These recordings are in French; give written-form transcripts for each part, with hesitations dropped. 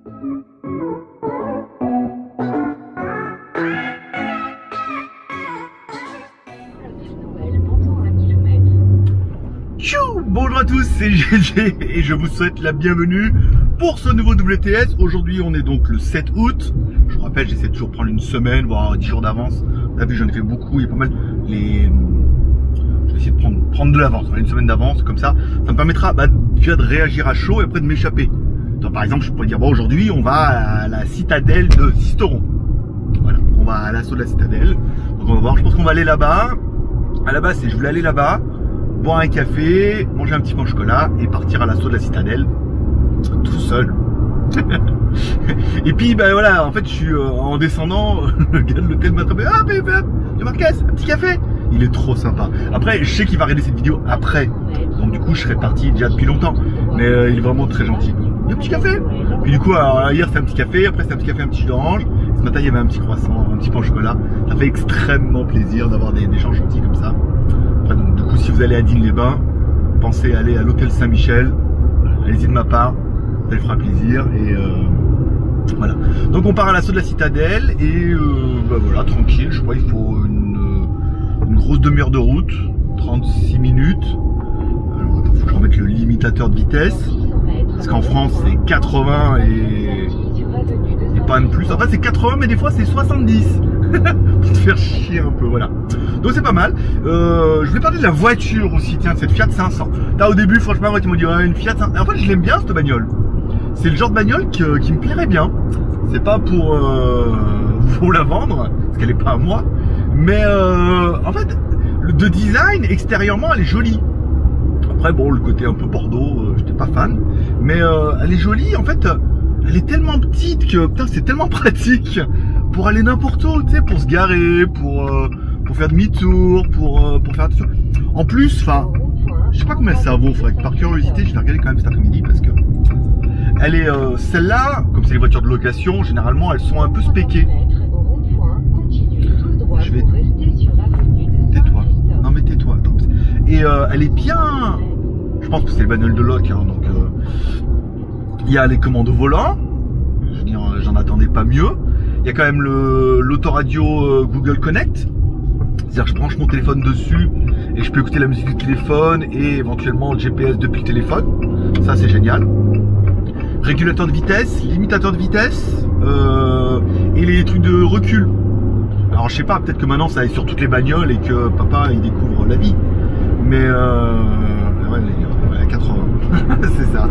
Bonjour à tous, c'est GG et je vous souhaite la bienvenue pour ce nouveau WTS. Aujourd'hui on est donc le 7 août. Je vous rappelle, j'essaie de toujours prendre une semaine, voire 10 jours d'avance. Vous avez vu, j'en ai fait beaucoup, il y a pas mal les... Je vais essayer de prendre de l'avance, une semaine d'avance, comme ça me permettra déjà de réagir à chaud et après de m'échapper. Par exemple, je pourrais dire, bon, aujourd'hui on va à la citadelle de Sisteron. Voilà, on va à l'assaut de la citadelle. Donc on va voir, je pense qu'on va aller là-bas. À la base, je voulais aller là-bas, boire un café, manger un petit pain au chocolat et partir à l'assaut de la citadelle tout seul. Et puis voilà, en fait je suis en descendant, le gars de l'hôtel m'a attrapé. Ah tu Marquez, un petit café. Il est trop sympa. Après je sais qu'il va regarder cette vidéo après, donc du coup je serais parti déjà depuis longtemps. Mais il est vraiment très gentil. Il y a un petit café. Puis du coup alors, hier c'était un petit café, après c'était un petit café, un petit jus d'orange. Ce matin il y avait un petit croissant, un petit pain au chocolat. Ça fait extrêmement plaisir d'avoir des gens gentils comme ça. Après, donc, du coup, si vous allez à Digne-les-Bains, pensez à aller à l'hôtel Saint-Michel. Allez-y de ma part, ça fera plaisir. Et voilà. Donc on part à l'assaut de la citadelle et voilà, tranquille. Je crois qu'il faut une grosse demi-heure de route, 36 minutes. Alors attends, faut que je remette le limitateur de vitesse. Parce qu'en France c'est 80 et pas de plus. En fait c'est 80 mais des fois c'est 70. Pour te faire chier un peu, voilà. Donc c'est pas mal. Je voulais parler de la voiture aussi, tiens, de cette Fiat 500. Là au début, franchement, tu m'as dit une Fiat 500. En fait, je l'aime bien cette bagnole. C'est le genre de bagnole qui me plairait bien. C'est pas pour vous la vendre, parce qu'elle est pas à moi. Mais en fait, de design, extérieurement, elle est jolie. Après, bon, le côté un peu Bordeaux, j'étais pas fan. Mais elle est jolie, en fait, elle est tellement petite que, putain, c'est tellement pratique. Pour aller n'importe où, tu sais, pour se garer, pour faire demi-tour, pour faire attention. En plus, enfin, je sais pas combien ça vaut, par curiosité, je vais regarder quand même cet après-midi parce que elle est, celle-là, comme c'est les voitures de location, généralement elles sont un peu spéquées. Je vais... Tais-toi. Non mais tais-toi. Et elle est bien... Je pense que c'est le bagnole de loc, hein, donc... Il y a les commandes au volant. Je veux dire, j'en attendais pas mieux. Il y a quand même l'autoradio Google Connect. C'est-à-dire que je branche mon téléphone dessus et je peux écouter la musique du téléphone et éventuellement le GPS depuis le téléphone. Ça c'est génial. Régulateur de vitesse, limitateur de vitesse et les trucs de recul. Alors je sais pas, peut-être que maintenant ça est sur toutes les bagnoles et que papa il découvre la vie. Mais ouais, elle est à 80. C'est ça.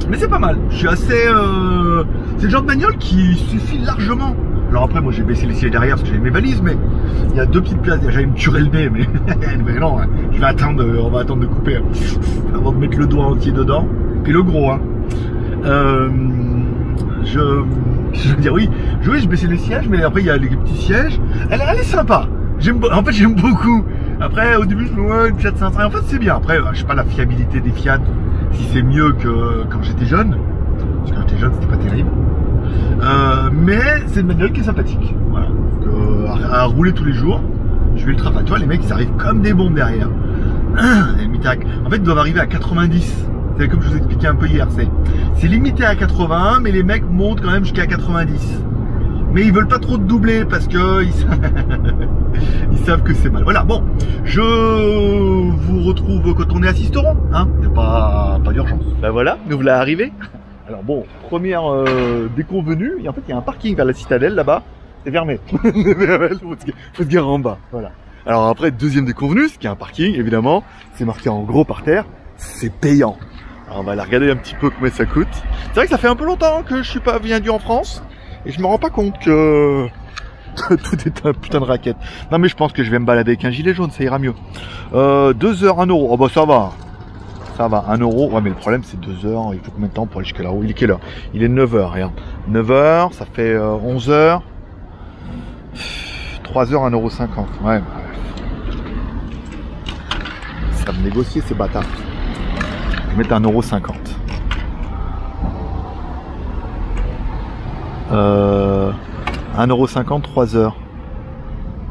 Mais c'est pas mal, je suis assez... c'est le genre de bagnole qui suffit largement. Alors après moi j'ai baissé les sièges derrière parce que j'avais mes valises, mais il y a deux petites places, j'allais me tuer le nez, mais, mais non, je vais attendre, on va attendre de couper avant de mettre le doigt entier dedans, puis le gros hein. Je veux dire oui, j'ai baissé les sièges, mais après il y a les petits sièges, elle est sympa, en fait j'aime beaucoup. Après au début je me dis ouais, une Fiat 500, en fait c'est bien, après je sais pas la fiabilité des Fiat, si c'est mieux que quand j'étais jeune, parce que quand j'étais jeune c'était pas terrible, mais c'est une bagnole qui est sympathique, voilà. Donc, à rouler tous les jours, je vais le travail. Tu vois les mecs ils arrivent comme des bombes derrière. En fait ils doivent arriver à 90. C'est comme je vous expliquais un peu hier, c'est limité à 80 mais les mecs montent quand même jusqu'à 90. Mais ils veulent pas trop te doubler parce que ils savent que c'est mal. Voilà, bon, je vous retrouve quand on est à Sisteron, hein. Il n'y a pas d'urgence. Ben voilà, nous voilà arrivés. Alors bon, première déconvenue, et en fait il y a un parking vers la citadelle là-bas, c'est fermé. Faut se garer en bas, voilà. Alors après, deuxième déconvenue, c'est qu'il y a un parking, évidemment, c'est marqué en gros par terre, c'est payant. Alors on va aller regarder un petit peu combien ça coûte. C'est vrai que ça fait un peu longtemps que je suis pas venu en France, et je me rends pas compte que tout est un putain de raquette. Non mais je pense que je vais me balader avec un gilet jaune, ça ira mieux. 2 heures, 1 euro, oh bah ça va. Ça va, 1 euro. Ouais mais le problème c'est 2 heures, il faut combien de temps pour aller jusqu'à là-haut? Il est quelle heure? Il est 9 heures, regarde. 9 heures, ça fait 11 heures. 3 heures, 1,50 euro. Ouais. Ça va me négocier ces bâtards. Je vais mettre 1,50 €. 1,50 €, 3 heures.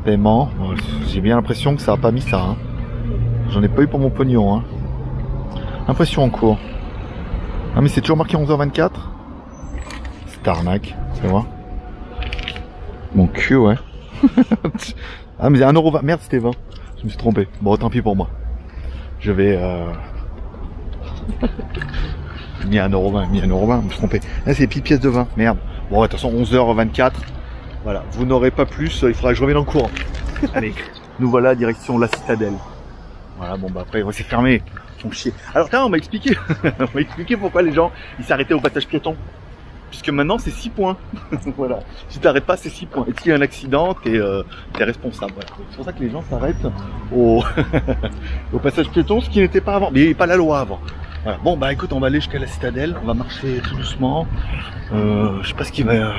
Paiement. J'ai bien l'impression que ça n'a pas mis ça. Hein. J'en ai pas eu pour mon pognon. Hein. Impression en cours. Ah mais c'est toujours marqué 11h24. C'est arnaque, tu vois. Mon cul, ouais. Ah mais c'est 1,20€. Merde, c'était 20. Je me suis trompé. Bon, tant pis pour moi. Je vais... mis 1,20€, mis 1,20€, je me suis trompé. Là, c'est des petites pièces de 20. Merde. Bon, de toute façon, 11h24. Voilà, vous n'aurez pas plus. Il faudra que je revienne en cours. Allez, nous voilà, direction la citadelle. Voilà, bon, bah après, c'est fermé. Ils font chier. Alors, on m'a expliqué. On m'a expliqué pourquoi les gens, ils s'arrêtaient au passage piéton. Puisque maintenant, c'est 6 points. Voilà. Si t'arrêtes pas, c'est 6 points. Et s'il y a un accident, t'es responsable. Voilà. C'est pour ça que les gens s'arrêtent au, au passage piéton, ce qui n'était pas avant. Mais pas la loi avant. Voilà. Bon, bah écoute, on va aller jusqu'à la citadelle. On va marcher tout doucement. Je sais pas ce qui va...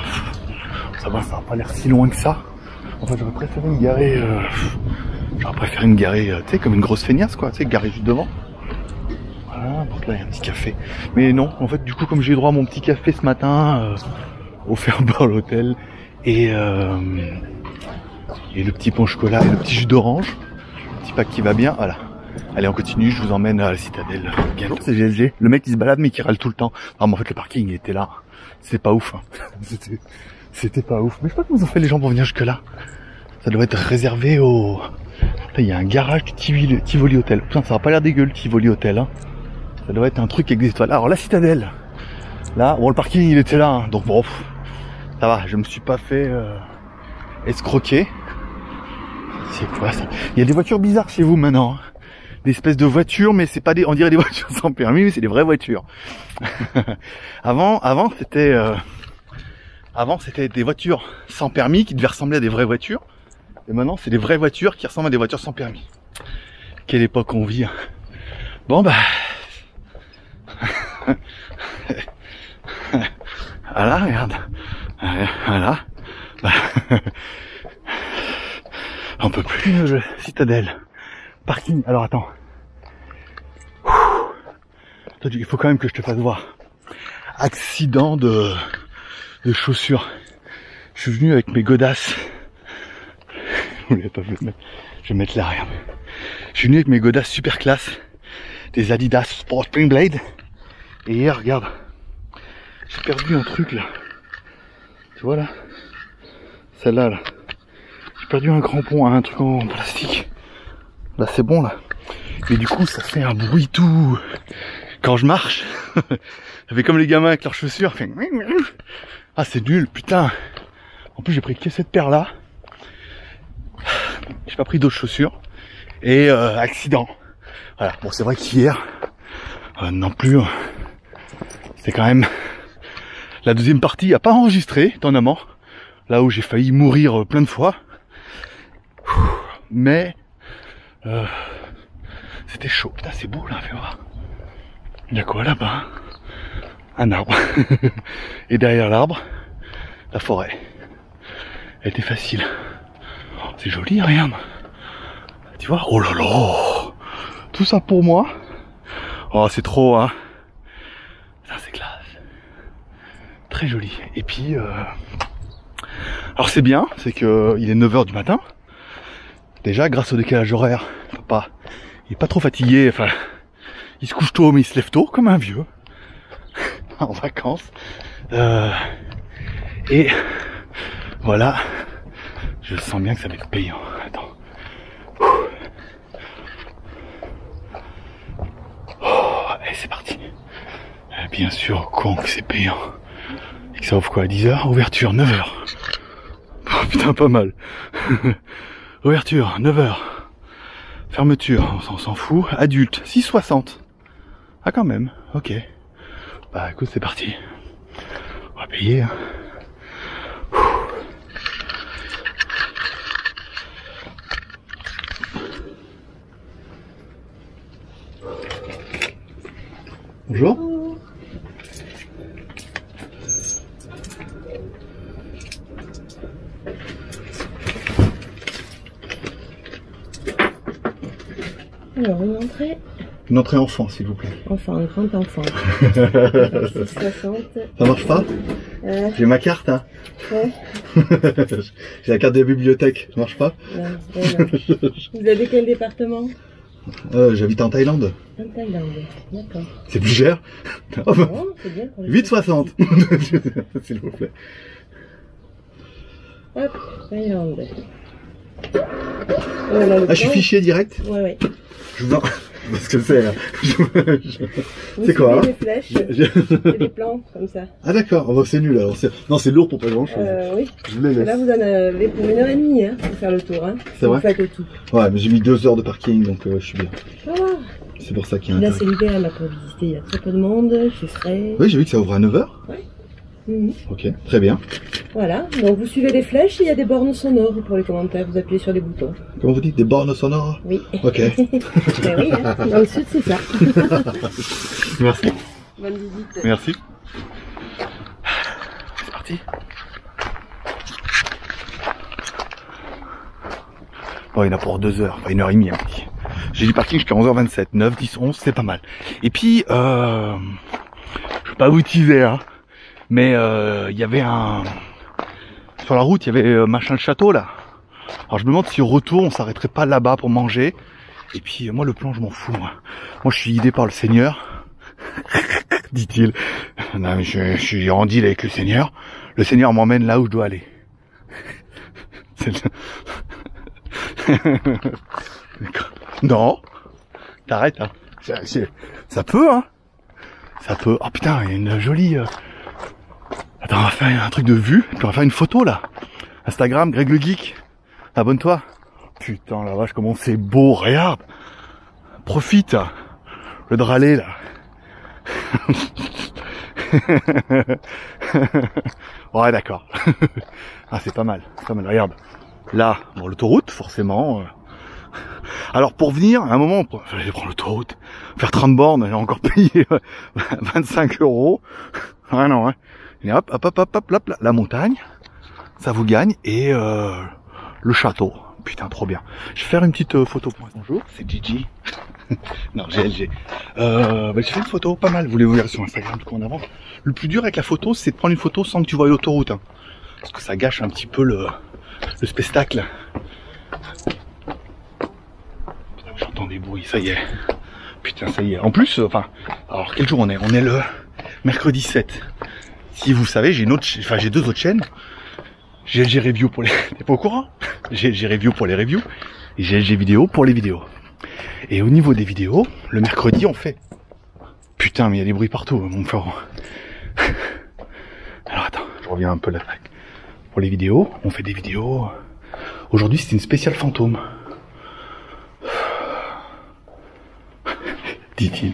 Ça va pas l'air si loin que ça. Enfin, j'aurais préféré me garer... tu sais, comme une grosse feignasse, quoi. Tu sais, garer juste devant. Voilà, donc là, il y a un petit café. Mais non, en fait, du coup, comme j'ai eu droit à mon petit café ce matin, offert par l'hôtel, et le petit pain au chocolat, et le petit jus d'orange, le petit pack qui va bien, voilà. Allez, on continue, je vous emmène à la citadelle bientôt. C'est GLG, le mec qui se balade mais qui râle tout le temps. Non, mais en fait, le parking, il était là. C'est pas ouf, hein. C'était pas ouf. Mais je sais pas comment ils ont fait les gens pour venir jusque là. Ça doit être réservé au... Il y a un garage du Tivoli Hotel. Putain, ça va pas l'air dégueu le Tivoli Hotel, hein. Ça doit être un truc qui existe. Alors, la citadelle. Là, bon, le parking, il était là, hein. Donc bon, ça va, je me suis pas fait escroquer. C'est quoi ça? Il y a des voitures bizarres chez vous maintenant, hein. Des espèces de voitures, mais c'est pas des... On dirait des voitures sans permis, mais c'est des vraies voitures. Avant, c'était... Avant, c'était des voitures sans permis qui devaient ressembler à des vraies voitures. Et maintenant, c'est des vraies voitures qui ressemblent à des voitures sans permis. Quelle époque on vit, hein. Bon, bah... Voilà, regarde. Voilà. On peut plus. Citadelle. Parking. Alors, attends. Il faut quand même que je te fasse voir. Accident de chaussures. Je suis venu avec mes godasses. Je vais mettre là, regarde. Je suis venu avec mes godasses super classe. Des Adidas Sport Spring Blade. Et hier, regarde. J'ai perdu un truc là. Tu vois là? Celle-là là. J'ai perdu un crampon, un truc en plastique. Là c'est bon là. Mais du coup ça fait un bruit tout. Quand je marche. Ça fait comme les gamins avec leurs chaussures. Fait... Ah c'est nul, putain. En plus j'ai pris que cette paire là. J'ai pas pris d'autres chaussures. Et accident. Voilà. Bon c'est vrai qu'hier non plus. C'est quand même la deuxième partie a pas enregistré étonnamment. Là où j'ai failli mourir plein de fois. Mais c'était chaud. Putain c'est beau là, fais voir. Il y a quoi là-bas? Un arbre. Et derrière l'arbre, la forêt. Elle était facile. C'est joli, regarde. Tu vois? Oh là là. Tout ça pour moi. Oh c'est trop, hein. Ça c'est classe. Très joli. Et puis alors c'est bien, c'est que il est 9h du matin. Déjà grâce au décalage horaire, papa, il est pas trop fatigué, enfin il se couche tôt mais il se lève tôt comme un vieux. En vacances. Et voilà. Je sens bien que ça va être payant. Attends. Oh, et c'est parti. Bien sûr, con que c'est payant. Et que ça ouvre quoi à 10h? Ouverture 9h. Oh, putain, pas mal. Ouverture 9h. Fermeture, on s'en fout. Adulte 6,60. Ah quand même, ok. Bah écoute, c'est parti. On va payer. Hein. Bonjour. Alors, une entrée. Une entrée enfant, s'il vous plaît. Enfant, un grand enfant. 60. Ça marche pas? J'ai ma carte, hein. Ouais. J'ai la carte de la bibliothèque. Ça marche pas? Non, ouais, non. Vous avez quel département? J'habite en Thaïlande. En Thaïlande, d'accord. C'est plus cher. Oh, bah, Bon, c'est bien pour les 8,60. S'il vous plaît. Hop, Thaïlande. Voilà, Ah, je suis fichier direct. Ouais, ouais. Je vous en... Parce que c'est... Vous C'est quoi, hein? suivez les flèches et des plans, comme ça. Ah d'accord, oh, bah, c'est nul alors. Non, c'est lourd pour pas grand chose. Oui. Je vous les laisse. Là, vous en avez pour 1h30 hein, pour faire le tour. Hein. C'est vrai? Vous faites tout. Ouais, mais j'ai mis 2 heures de parking, donc je suis bien. Ça va. C'est pour ça qu'il y a un Là, tarif. c'est l'hiver, là, pour visiter. Il y a très peu de monde, c'est frais. Oui, j'ai vu que ça ouvre à 9h. Mhm. Ok, très bien. Voilà, donc vous suivez les flèches et il y a des bornes sonores pour les commentaires. Vous appuyez sur les boutons. Comment vous dites? Des bornes sonores? Oui. Ok. Ben oui, hein. Dans le sud, c'est ça. Merci. Bonne visite. Merci. C'est parti. Bon, il y en a pour 2 heures, enfin 1h30 un petit. J'ai du parking jusqu'à 11h27, 9, 10, 11, c'est pas mal. Et puis, je vais pas vous teaser, hein, mais il y avait un... Sur la route, il y avait machin le château, là. Alors je me demande si au retour, on s'arrêterait pas là-bas pour manger. Et puis, moi, le plan, je m'en fous, moi. Moi, je suis guidé par le Seigneur, dit-il. Non, mais je suis en deal avec le Seigneur. Le Seigneur m'emmène là où je dois aller. Non, t'arrêtes, hein. Ça peut, hein. Ça peut. Oh putain, il y a une jolie... Attends, on va faire un truc de vue, puis on va faire une photo, là. Instagram, Greg le Geek. Abonne-toi. Putain, la vache, comment c'est beau, regarde. Profite. Le dralé, là. Ouais, d'accord. Ah, c'est pas mal, regarde. Là, bon, l'autoroute, forcément. Alors, pour venir, à un moment, je vais prendre l'autoroute, faire 30 bornes, j'ai encore payé 25 €. Ah non, hein. Et hop, hop, hop, hop, hop, hop, la montagne, ça vous gagne, et le château. Putain, trop bien. Je vais faire une petite photo. Bonjour, c'est Gigi. Non, GLG. J'ai fait une photo, pas mal. Vous voulez vous voir sur Instagram, du coup, en avant. Le plus dur avec la photo, c'est de prendre une photo sans que tu vois l'autoroute. Hein. Parce que ça gâche un petit peu le spectacle. J'entends des bruits, ça y est. Putain, ça y est. En plus, enfin, alors quel jour on est? On est le mercredi 7. Si vous savez, j'ai une autre, enfin j'ai 2 autres chaînes. GLG Review pour les... T'es pas au courant? GLG Review pour les reviews. Et GLG Vidéo pour les vidéos. Et au niveau des vidéos, le mercredi on fait... Putain, mais il y a des bruits partout, mon frère. Alors attends, je reviens un peu là. Pour les vidéos, on fait des vidéos... Aujourd'hui c'est une spéciale fantôme. Dit-il.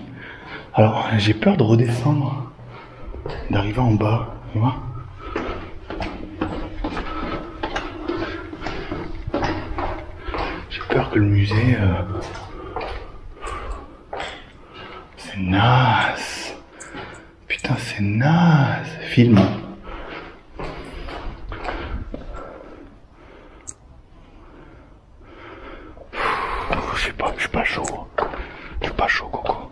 Alors, j'ai peur de redescendre, d'arriver en bas, tu vois. J'ai peur que le musée... C'est naze. Putain, c'est naze. Film. Je sais pas, je suis pas chaud. Je suis pas chaud, Coco.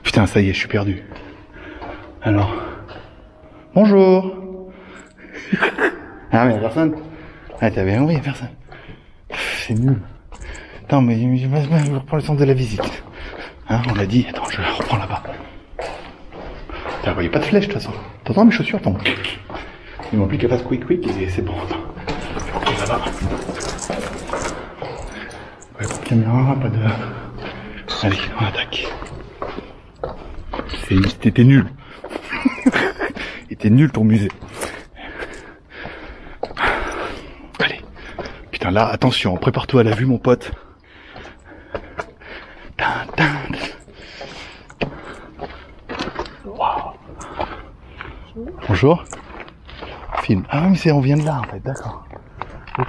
Putain, ça y est, je suis perdu. Alors. Bonjour. Ah, mais y'a personne. Ah, t'as bien compris, y'a personne. C'est nul. Attends, mais je reprends le sens de la visite. Hein, on l'a dit. Attends, je la reprends là-bas. T'as voyé pas de flèche, de toute façon. T'entends mes chaussures, ton. Il m'oublie qu'elle fasse quick et c'est bon. Attends. Je vais reprendre là-bas. Ouais, pas de caméra, pas de... Allez, on attaque. C'était nul. Il était nul ton musée. Allez. Putain, là, attention, prépare-toi à la vue, mon pote. Wow. Bonjour. Film. Ah oui, mais on vient de là, en fait, d'accord. Ok.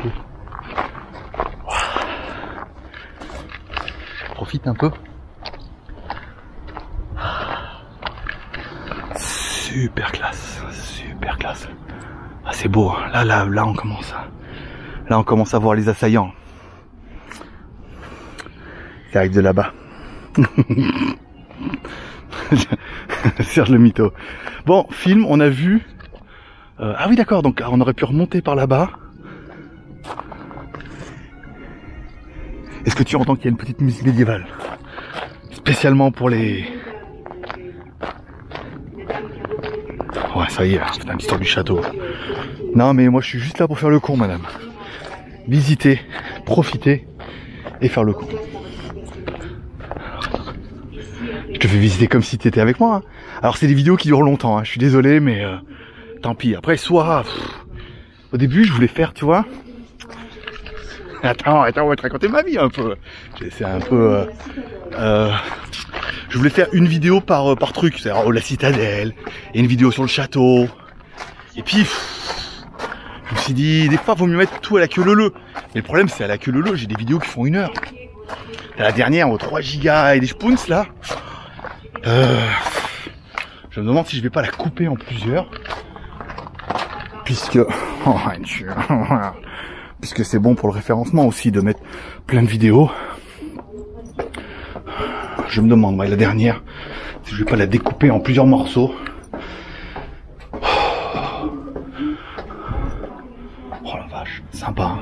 Wow. Profite un peu. Super classe, super classe. Ah, c'est beau. Là, on commence à voir les assaillants. Ils arrivent de là-bas. Serge le mytho. Bon, film, on a vu. Ah oui, d'accord. Donc, on aurait pu remonter par là-bas. Est-ce que tu entends qu'il y a une petite musique médiévale? Spécialement pour les... Ouais, ça y est, c'est l'histoire du château. Non, mais moi je suis juste là pour faire le con, madame. Visiter, profiter et faire le con. Je te fais visiter comme si tu étais avec moi. Hein. Alors c'est des vidéos qui durent longtemps, hein. Je suis désolé, mais tant pis. Après, soit... au début, je voulais faire, tu vois... Attends, on va te raconter ma vie un peu. C'est un peu... je voulais faire une vidéo par truc, c'est-à-dire la citadelle, et une vidéo sur le château. Et puis, je me suis dit, des fois, il vaut mieux mettre tout à la queue leu-leu. Mais le problème, c'est à la queue leu-leu, j'ai des vidéos qui font 1 heure. La dernière, aux 3 gigas et des spoons, là. Je me demande si je vais pas la couper en plusieurs. Puisque... puisque c'est bon pour le référencement aussi de mettre plein de vidéos. Je me demande, la dernière, si je vais pas la découper en plusieurs morceaux. Oh la vache, sympa, hein.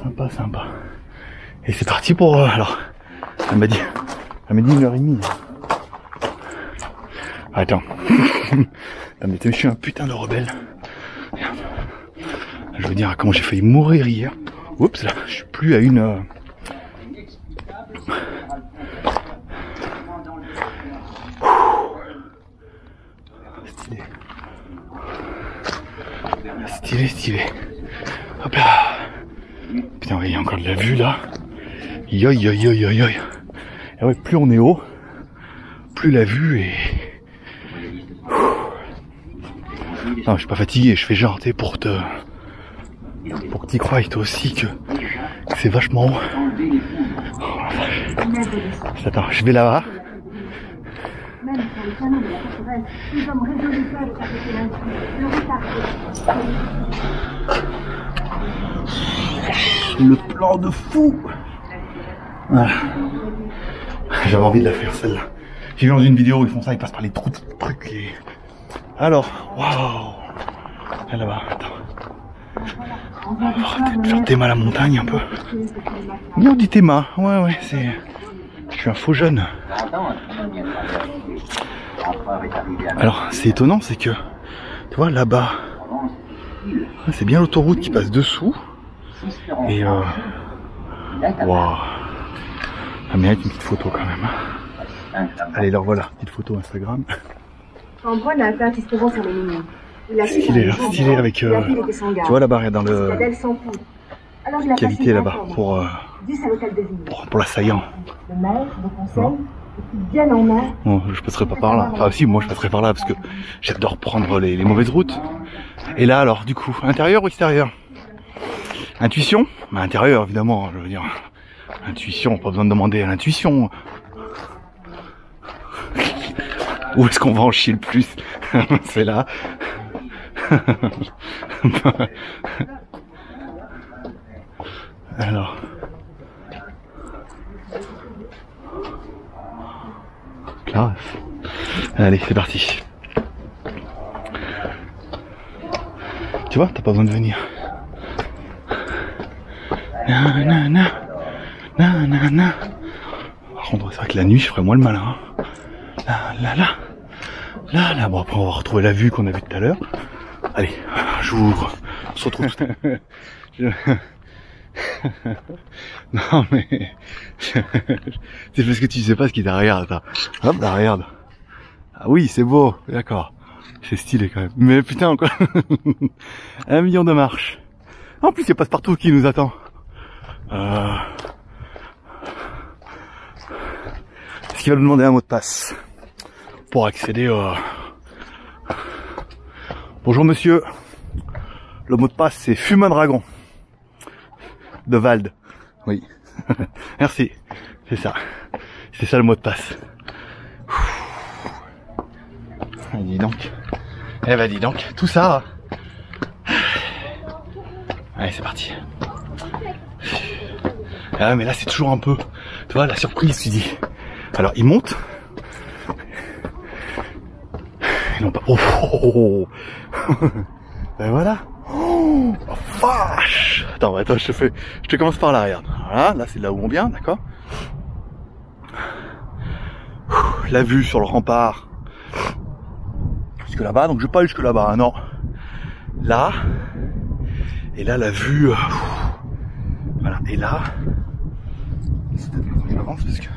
Sympa, sympa. Et c'est parti pour... alors, elle m'a dit 1h30. Attends. Mais je suis un putain de rebelle. Merde. Je veux dire comment j'ai failli mourir hier. Oups, là, je suis plus à une... Stylé. Stylé, stylé. Hop là. Putain, il y a encore de la vue là. Yoï, yoï, yoï, yoï, yoï. Et ouais, plus on est haut, plus la vue est... Non, je suis pas fatigué, je fais genre, tu sais, pour que t'y croies toi aussi que c'est vachement haut. Oh, attends, je vais là-bas. Le plan de fou. Voilà. J'avais envie de la faire celle-là. J'ai vu dans une vidéo où ils font ça, ils passent par les trous de trucs et... Alors, waouh. Là-bas, attends. Arrêtez de faire Théma à la montagne un peu. Oui, on dit Théma. Ouais, c'est... Je suis un faux jeune. Alors, c'est étonnant, c'est que... Tu vois, là-bas... C'est bien l'autoroute qui passe dessous. Et waouh. Ah, mais avec une petite photo quand même. Allez, alors voilà, petite photo Instagram. Stylé, là, stylé avec... tu vois là-bas, dans le... cavité là-bas, pour l'assaillant. Bon, je passerai pas par là. Enfin si, moi je passerai par là parce que j'adore prendre les mauvaises routes. Et là alors, du coup, intérieur ou extérieur? Intuition? Bah, intérieur évidemment, je veux dire. Intuition, pas besoin de demander à l'intuition. Où est-ce qu'on va en chier le plus? C'est là. Alors. Classe. Allez, c'est parti. Tu vois, t'as pas besoin de venir. Par contre, c'est vrai que la nuit, je ferais moins le malin. Là. Bon, après, on va retrouver la vue qu'on a vue tout à l'heure. Allez, j'ouvre. On se retrouve tout à l'heure. Non, mais... c'est parce que tu sais pas ce qui est derrière. Attends. Hop, là, regarde. Ah oui, c'est beau. D'accord. C'est stylé quand même. Mais putain, quoi. 1 million de marches. En plus, il y a Passepartout qui nous attend. Est-ce qu'il va nous demander un mot de passe pour accéder au... Bonjour monsieur. Le mot de passe c'est Fumin Dragon de Vald. Oui. Merci. C'est ça. C'est ça le mot de passe. Dis donc. Eh ben dis donc. Tout ça. Allez c'est parti. Ah mais là c'est toujours un peu, tu vois, la surprise, tu dis. Alors il monte. Et non pas. Oh. Ben voilà. Oh. vache! Attends, je te commence par là, regarde. Voilà, là c'est là où on vient, d'accord? La vue sur le rempart. Jusque là-bas, donc je vais pas jusque là-bas, hein, non. Là. Et là, la vue. Voilà, et là. J'avance parce que.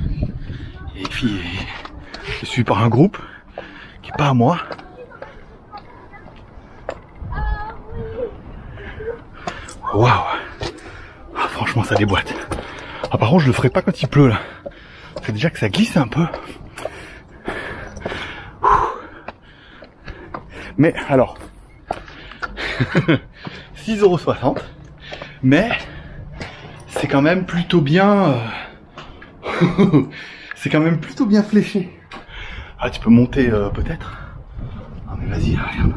Il y a une fille. Je suis par un groupe qui est pas à moi. Waouh! Ah, franchement, ça déboîte. Ah, par contre, je le ferai pas quand il pleut là. C'est déjà que ça glisse un peu. Mais alors, 6,60 €. Mais c'est quand même plutôt bien. C'est quand même plutôt bien fléché. Ah, tu peux monter peut-être. Ah mais vas-y, regarde.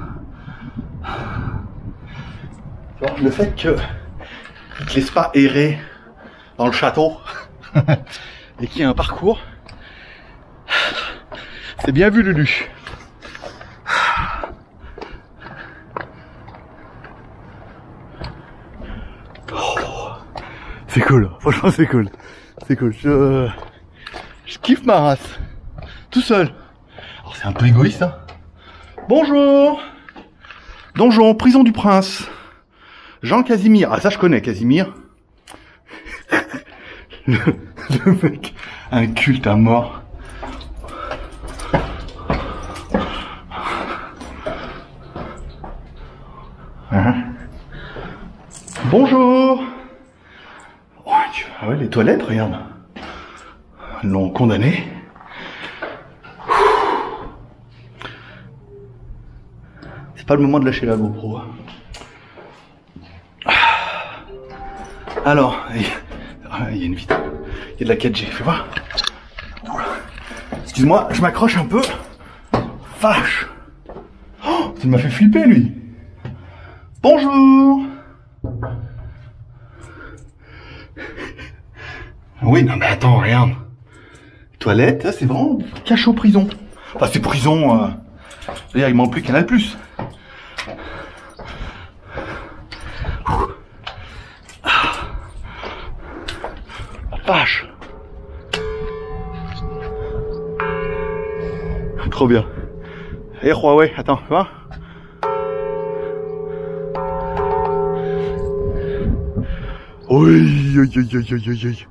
Tu vois, le fait que ne te laisse pas errer dans le château et qu'il y ait un parcours, c'est bien vu, Lulu. Oh, c'est cool, franchement c'est cool. C'est cool, je kiffe ma race. Tout seul. Alors c'est un peu égoïste, hein. Bonjour. Donjon, prison du prince. Jean Casimir. Ah ça je connais, Casimir. Le mec, un culte à mort. Hein? Bonjour. Oh, ah ouais, les toilettes, regarde. Ils l'ont condamné. C'est pas le moment de lâcher la GoPro. Alors, il y a une vidéo. Il y a de la 4G, fais voir. Excuse-moi, je m'accroche un peu. Vache. Oh, ça m'a fait flipper, lui. Bonjour. Oui, non mais attends, regarde. Toilette, c'est vraiment cachot prison. Enfin, c'est prison. C'est-à-dire, il manque plus Canal+. Vache. Trop bien. Et Huawei, attends, tu vois. Oui, oui, oui, oui, oui, oui.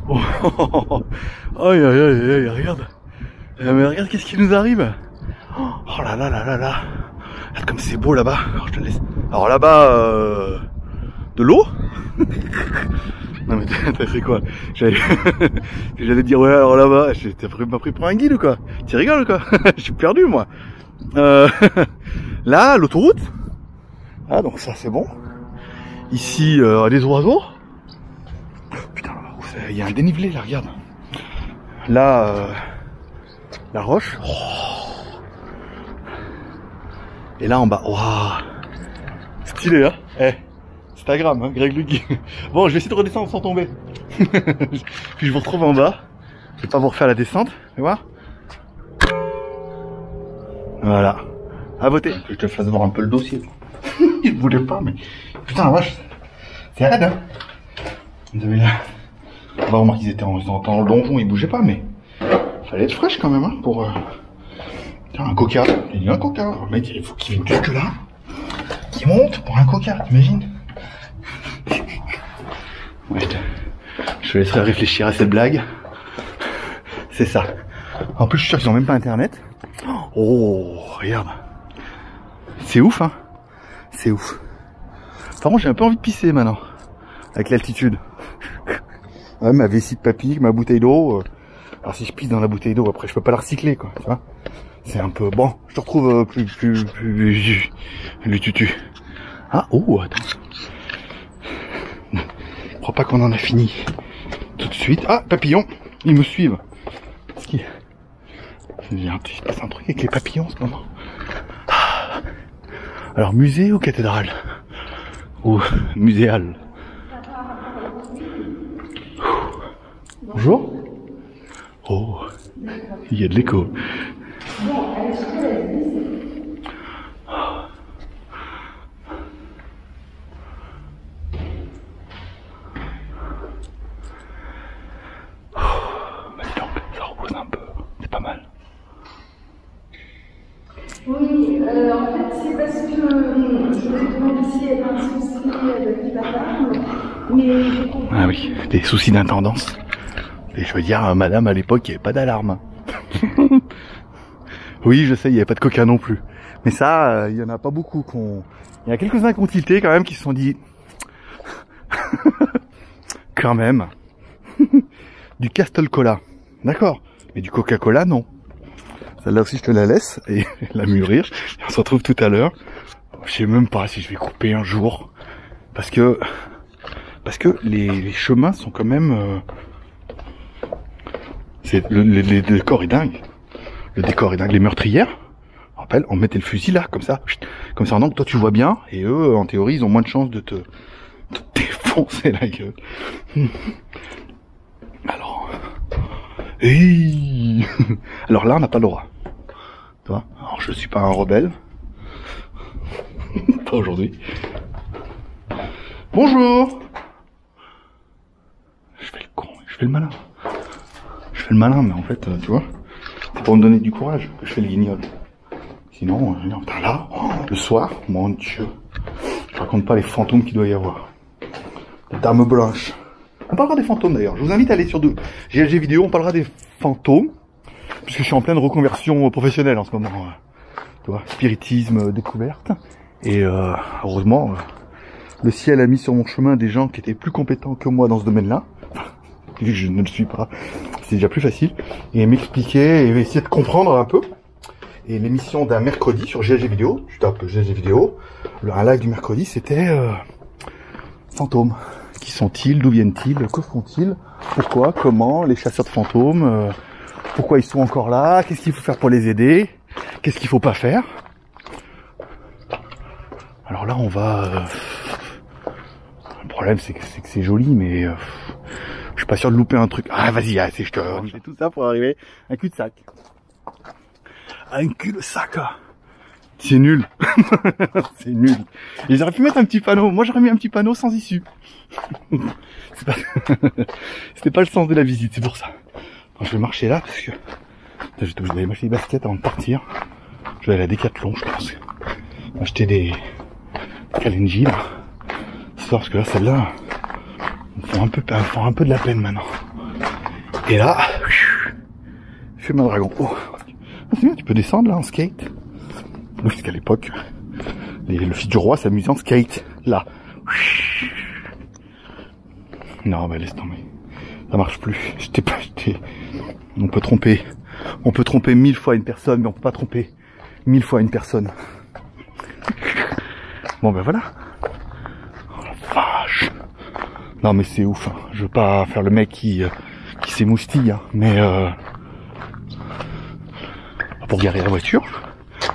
Oh, aïe, aïe, aïe, aïe, regarde. Mais regarde qu'est-ce qui nous arrive. Oh là là là là là. Regarde comme c'est beau là-bas. Alors je te laisse. Alors là-bas, de l'eau. Non mais t'as fait quoi? J'allais dire ouais alors là-bas, t'as pris pour un guide ou quoi? Tu rigoles ou quoi? Je suis perdu moi. Là, l'autoroute. Ah donc ça c'est bon. Ici, des oiseaux. Putain, il y a un dénivelé là, regarde. Là, la roche. Oh. Et là en bas, waouh, stylé hein. Eh, Instagram, hein, Greg Lugy. Bon, je vais essayer de redescendre sans tomber. Puis je vous retrouve en bas. Je vais pas vous refaire la descente, tu vois. Voilà. À voter. Que je te fasse voir un peu le dossier. Il ne voulait pas, mais putain la vache, c'est raide hein. Vous avez là. On va remarquer qu'ils étaient dans le donjon, ils bougeaient pas, mais fallait être fraîche quand même hein, pour un coca. Il y a un coca. Le mec, il faut qu'il vienne jusque là. Qui monte pour un coca, t'imagines? Ouais, je te laisserai réfléchir à cette blague. C'est ça. En plus, je suis sûr qu'ils ont même pas internet. Oh, regarde. C'est ouf, hein. C'est ouf. Par contre, j'ai un peu envie de pisser maintenant. Avec l'altitude. Ouais, ma vessie de papy, ma bouteille d'eau. Alors si je pisse dans la bouteille d'eau, après je peux pas la recycler, quoi. Tu vois. C'est un peu... Bon, je te retrouve plus tutu. Ah, oh, attends. Je crois pas qu'on en a fini tout de suite. Ah, papillons, ils me suivent. Il se passe un truc avec les papillons en ce moment. Alors, musée ou cathédrale? Ou muséal? Bonjour. Oh, il y a de l'écho. c'est parce que je me demande si elle a un souci avec l'alarme, mais j'ai compris. Ah oui, des soucis d'intendance. Et je veux dire, madame, à l'époque, il n'y avait pas d'alarme. Oui, je sais, il n'y avait pas de coca non plus. Mais ça, il y en a pas beaucoup il y a quelques-uns qui ont tilté quand même, qui se sont dit... quand même. Du Castle Cola. D'accord. Mais du Coca-Cola, non. Celle-là aussi, je te la laisse et la mûrir. Et on se retrouve tout à l'heure. Je sais même pas si je vais couper un jour. Parce que les chemins sont quand même... le décor est dingue. Le décor est dingue. Les meurtrières, je me rappelle, on mettait le fusil là, comme ça. Comme ça, donc toi tu vois bien. Et eux, en théorie, ils ont moins de chances de te défoncer la gueule. Alors... Hey alors là, on n'a pas le droit. Tu vois? Alors, je suis pas un rebelle. Pas aujourd'hui. Bonjour. Je fais le con, je fais le malin. Je fais le malin, mais en fait, tu vois, c'est pour me donner du courage que je fais le guignol. Sinon, putain là, le soir, mon Dieu, je raconte pas les fantômes qu'il doit y avoir. Dame blanche. On parlera des fantômes d'ailleurs. Je vous invite à aller sur GLG vidéo, on parlera des fantômes. Puisque je suis en pleine reconversion professionnelle en ce moment. Tu vois, spiritisme découverte. Et heureusement, le ciel a mis sur mon chemin des gens qui étaient plus compétents que moi dans ce domaine-là. Vu que je ne le suis pas, c'est déjà plus facile. Et m'expliquer et essayer de comprendre un peu. Et l'émission d'un mercredi sur GLG vidéo, je tape GLG vidéo, un live du mercredi, c'était fantômes. Qui sont-ils? D'où viennent-ils? Que font-ils? Pourquoi? Comment? Les chasseurs de fantômes? Pourquoi ils sont encore là? Qu'est-ce qu'il faut faire pour les aider? Qu'est-ce qu'il faut pas faire? Alors là, on va... Le problème, c'est que c'est joli, mais... je suis pas sûr de louper un truc. Ah, vas-y, je fais tout ça pour arriver à un cul-de-sac. Un cul-de-sac. C'est nul. C'est nul. Ils auraient pu mettre un petit panneau. Moi, j'aurais mis un petit panneau sans issue. C'était pas le sens de la visite, c'est pour ça. Enfin, je vais marcher là, parce que... J'étais obligé d'aller m'acheter des baskets avant de partir. Je vais aller à Decathlon, je pense. Acheter des... Kalenji, là. Parce que là, celle-là... Elles font un peu de la peine, maintenant. Et là... Je fais ma dragon. Oh. C'est bien, tu peux descendre, là, en skate. Parce qu'à l'époque, le fils du roi s'amusait en skate. Là. Non, bah laisse tomber. Ça marche plus. On peut tromper. On peut tromper 1000 fois une personne, mais on peut pas tromper 1000 fois une personne. Bon ben voilà. Oh la vache. Non mais c'est ouf. Hein. Je veux pas faire le mec qui s'émoustille, hein. Mais pour garer la voiture.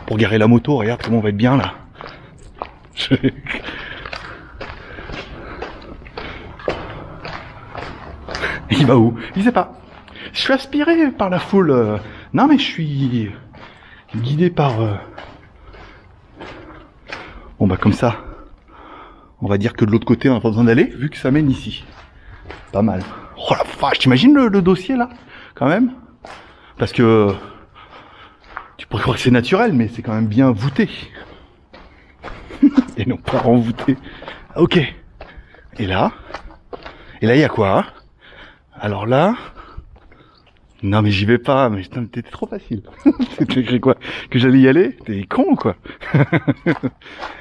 Pour garer la moto, regarde comment on va être bien là. Il va où? Il sait pas. Je suis aspiré par la foule. Non mais je suis guidé par... Bon bah comme ça, on va dire que de l'autre côté on n'a pas besoin d'aller, vu que ça mène ici. Pas mal. Oh la vache, t'imagines le dossier là, quand même? Parce que... Tu pourrais croire que c'est naturel, mais c'est quand même bien voûté. Et non pas envoûté. Ok. Et là, il y a quoi, hein? Alors là... Non mais j'y vais pas, mais putain, t'étais trop facile. T'as écrit quoi? Que j'allais y aller? T'es con quoi.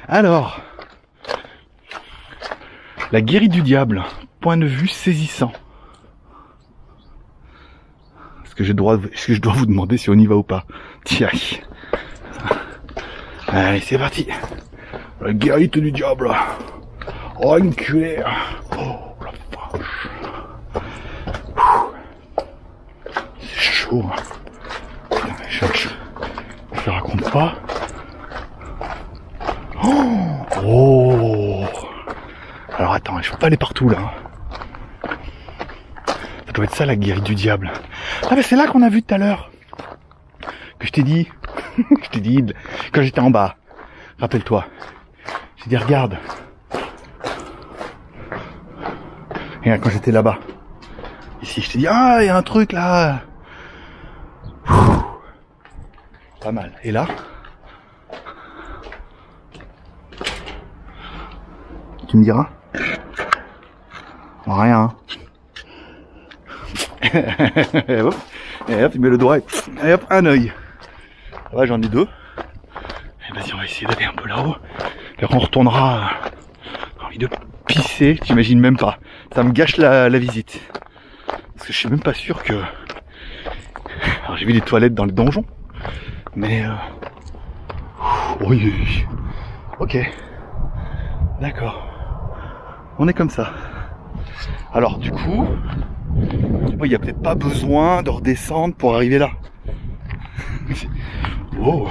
Alors... La guérite du diable. Point de vue saisissant. Est-ce que je dois vous demander si on y va ou pas? Tiens. Allez, c'est parti. La guérite du diable. Oh, enculé. Oh, la vache. C'est chaud. Je raconte pas. Oh. Alors attends, je peux pas aller partout là. Ça doit être ça la guérite du diable. Ah bah c'est là qu'on a vu tout à l'heure. Que je t'ai dit. Je t'ai dit quand j'étais en bas. Rappelle-toi. J'ai dit regarde. Et quand j'étais là-bas. Ici, je t'ai dit ah il y a un truc là. Pas mal. Et là. Tu me diras? Rien. Hein. Et hop, tu mets le doigt et hop, un œil. Ouais, j'en ai deux. Et vas-y, on va essayer d'aller un peu là-haut. Puis après, on retournera. J'ai envie de pisser, t'imagines même pas. Ça me gâche la visite. Parce que je suis même pas sûr que... Alors j'ai vu des toilettes dans le donjon. Mais... Oui. Ok. D'accord. On est comme ça. Alors du coup... Il n'y a peut-être pas besoin de redescendre pour arriver là. Oh.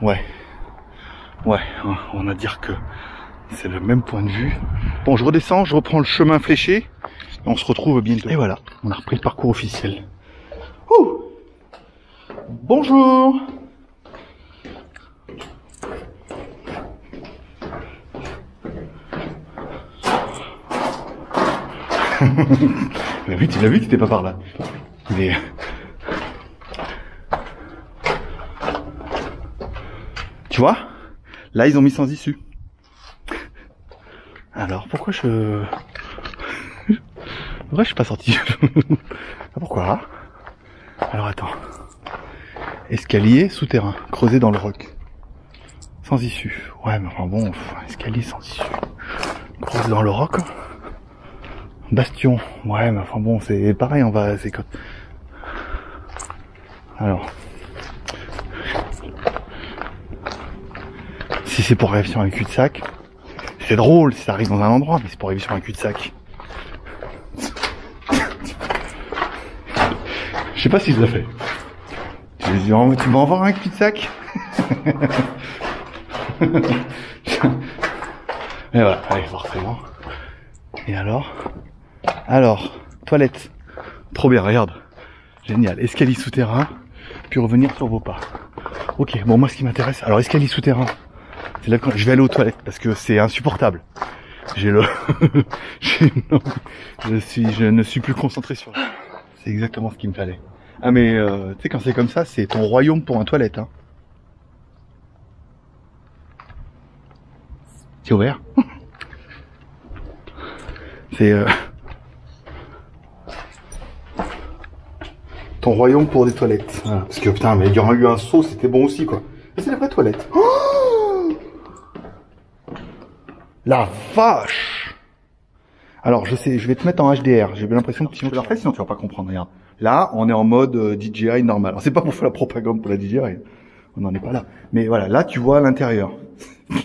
Ouais. Ouais, on va dire que c'est le même point de vue. Bon, je redescends, je reprends le chemin fléché. Et on se retrouve bientôt. Et voilà, on a repris le parcours officiel. Ouh. Bonjour. Mais oui, tu l'as vu que t'étais pas par là. Mais... Tu vois? Là, ils ont mis sans issue. Alors, pourquoi je suis pas sorti? Pourquoi? Alors, attends. Escalier souterrain, creusé dans le roc. Sans issue. Ouais, mais enfin bon, escalier sans issue. Creusé dans le roc. Bastion. Ouais, mais enfin bon, c'est pareil, on va... Alors... Si c'est pour arriver sur un cul-de-sac, c'est drôle si ça arrive dans un endroit, mais c'est pour arriver sur un cul-de-sac. Je sais pas si je l'ai fait. Tu m'en voir un cul-de-sac? Et voilà, allez, forcément. Et alors, toilette. Trop bien, regarde. Génial. Escalier souterrain, puis revenir sur vos pas. Ok, bon, moi ce qui m'intéresse, alors escalier souterrain. C'est là que je vais aller aux toilettes parce que c'est insupportable. Je ne suis plus concentré sur. C'est exactement ce qu'il me fallait. Ah mais tu sais quand c'est comme ça, c'est ton royaume pour un toilette. Hein. C'est ouvert. C'est ton royaume pour des toilettes. Voilà. Parce que putain, mais il y aurait eu un saut, c'était bon aussi quoi. Mais c'est la vraie toilette. Oh la vache! Alors je sais, je vais te mettre en HDR. J'ai bien l'impression que sinon tu sinon tu vas pas comprendre. Regarde. Là, on est en mode DJI normal. Alors c'est pas pour faire la propagande pour la DJI. On n'en est pas là. Mais voilà, là tu vois l'intérieur.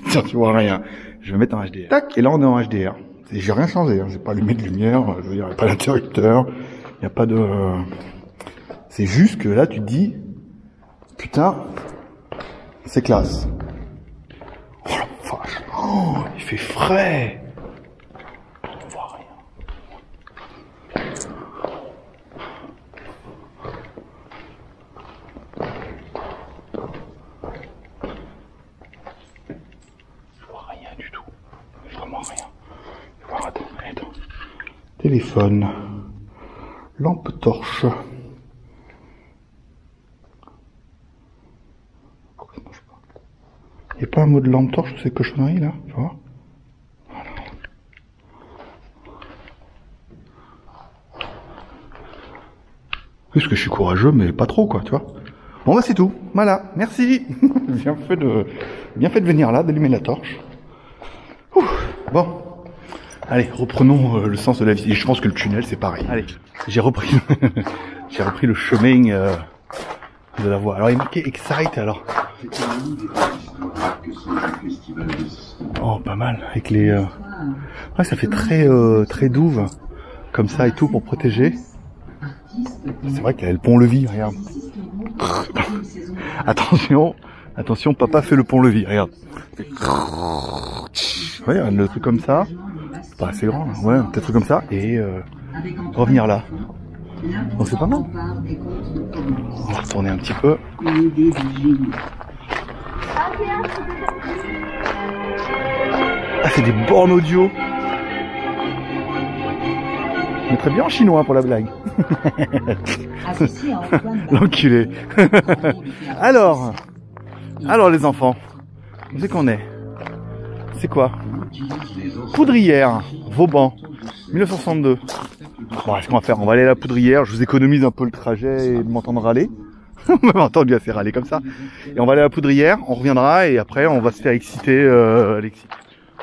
Tiens, tu vois rien. Je vais mettre en HDR. Tac, et là on est en HDR. Et j'ai rien changé. Hein. J'ai pas allumé de lumière. Je veux dire, il n'y a pas d'interrupteur. Il n'y a pas de. C'est juste que là tu te dis, putain, c'est classe. Oh la vache. Oh, il fait frais. On voit rien. Je vois rien du tout. Vraiment rien. Je vois, attends. Téléphone. Lampe torche. Pourquoi ça marche pas? Il n'y a pas un mot de lampe torche sur ces cochonneries là, tu vois? Voilà. Parce que je suis courageux, mais pas trop quoi, tu vois? Bon bah c'est tout, voilà, merci. bien fait de venir là, d'allumer la torche. Ouh. Bon, allez, reprenons le sens de la vie. Et je pense que le tunnel c'est pareil. Allez, j'ai repris le chemin de la voie. Alors il est marqué Excite alors. Oh pas mal, avec les... Ouais ça fait très douve, comme ça et tout pour protéger. C'est vrai qu'il y a le pont-levis, regarde. Attention, papa fait le pont-levis, regarde. Ouais, le truc comme ça, c'est pas assez grand, ouais, un petit truc comme ça, et revenir là. Donc c'est pas mal. On va retourner un petit peu. Ah, c'est des bornes audio. Je mettrais bien en chinois pour la blague. L'enculé. Alors les enfants, où c'est qu'on est? c'est quoi? Poudrière, Vauban, 1962. Bon, qu'est-ce qu'on va faire? On va aller à la Poudrière, je vous économise un peu le trajet et de m'entendre râler. On m'a entendu assez râler comme ça. Et on va aller à la Poudrière, on reviendra et après on va se faire exciter Alexis.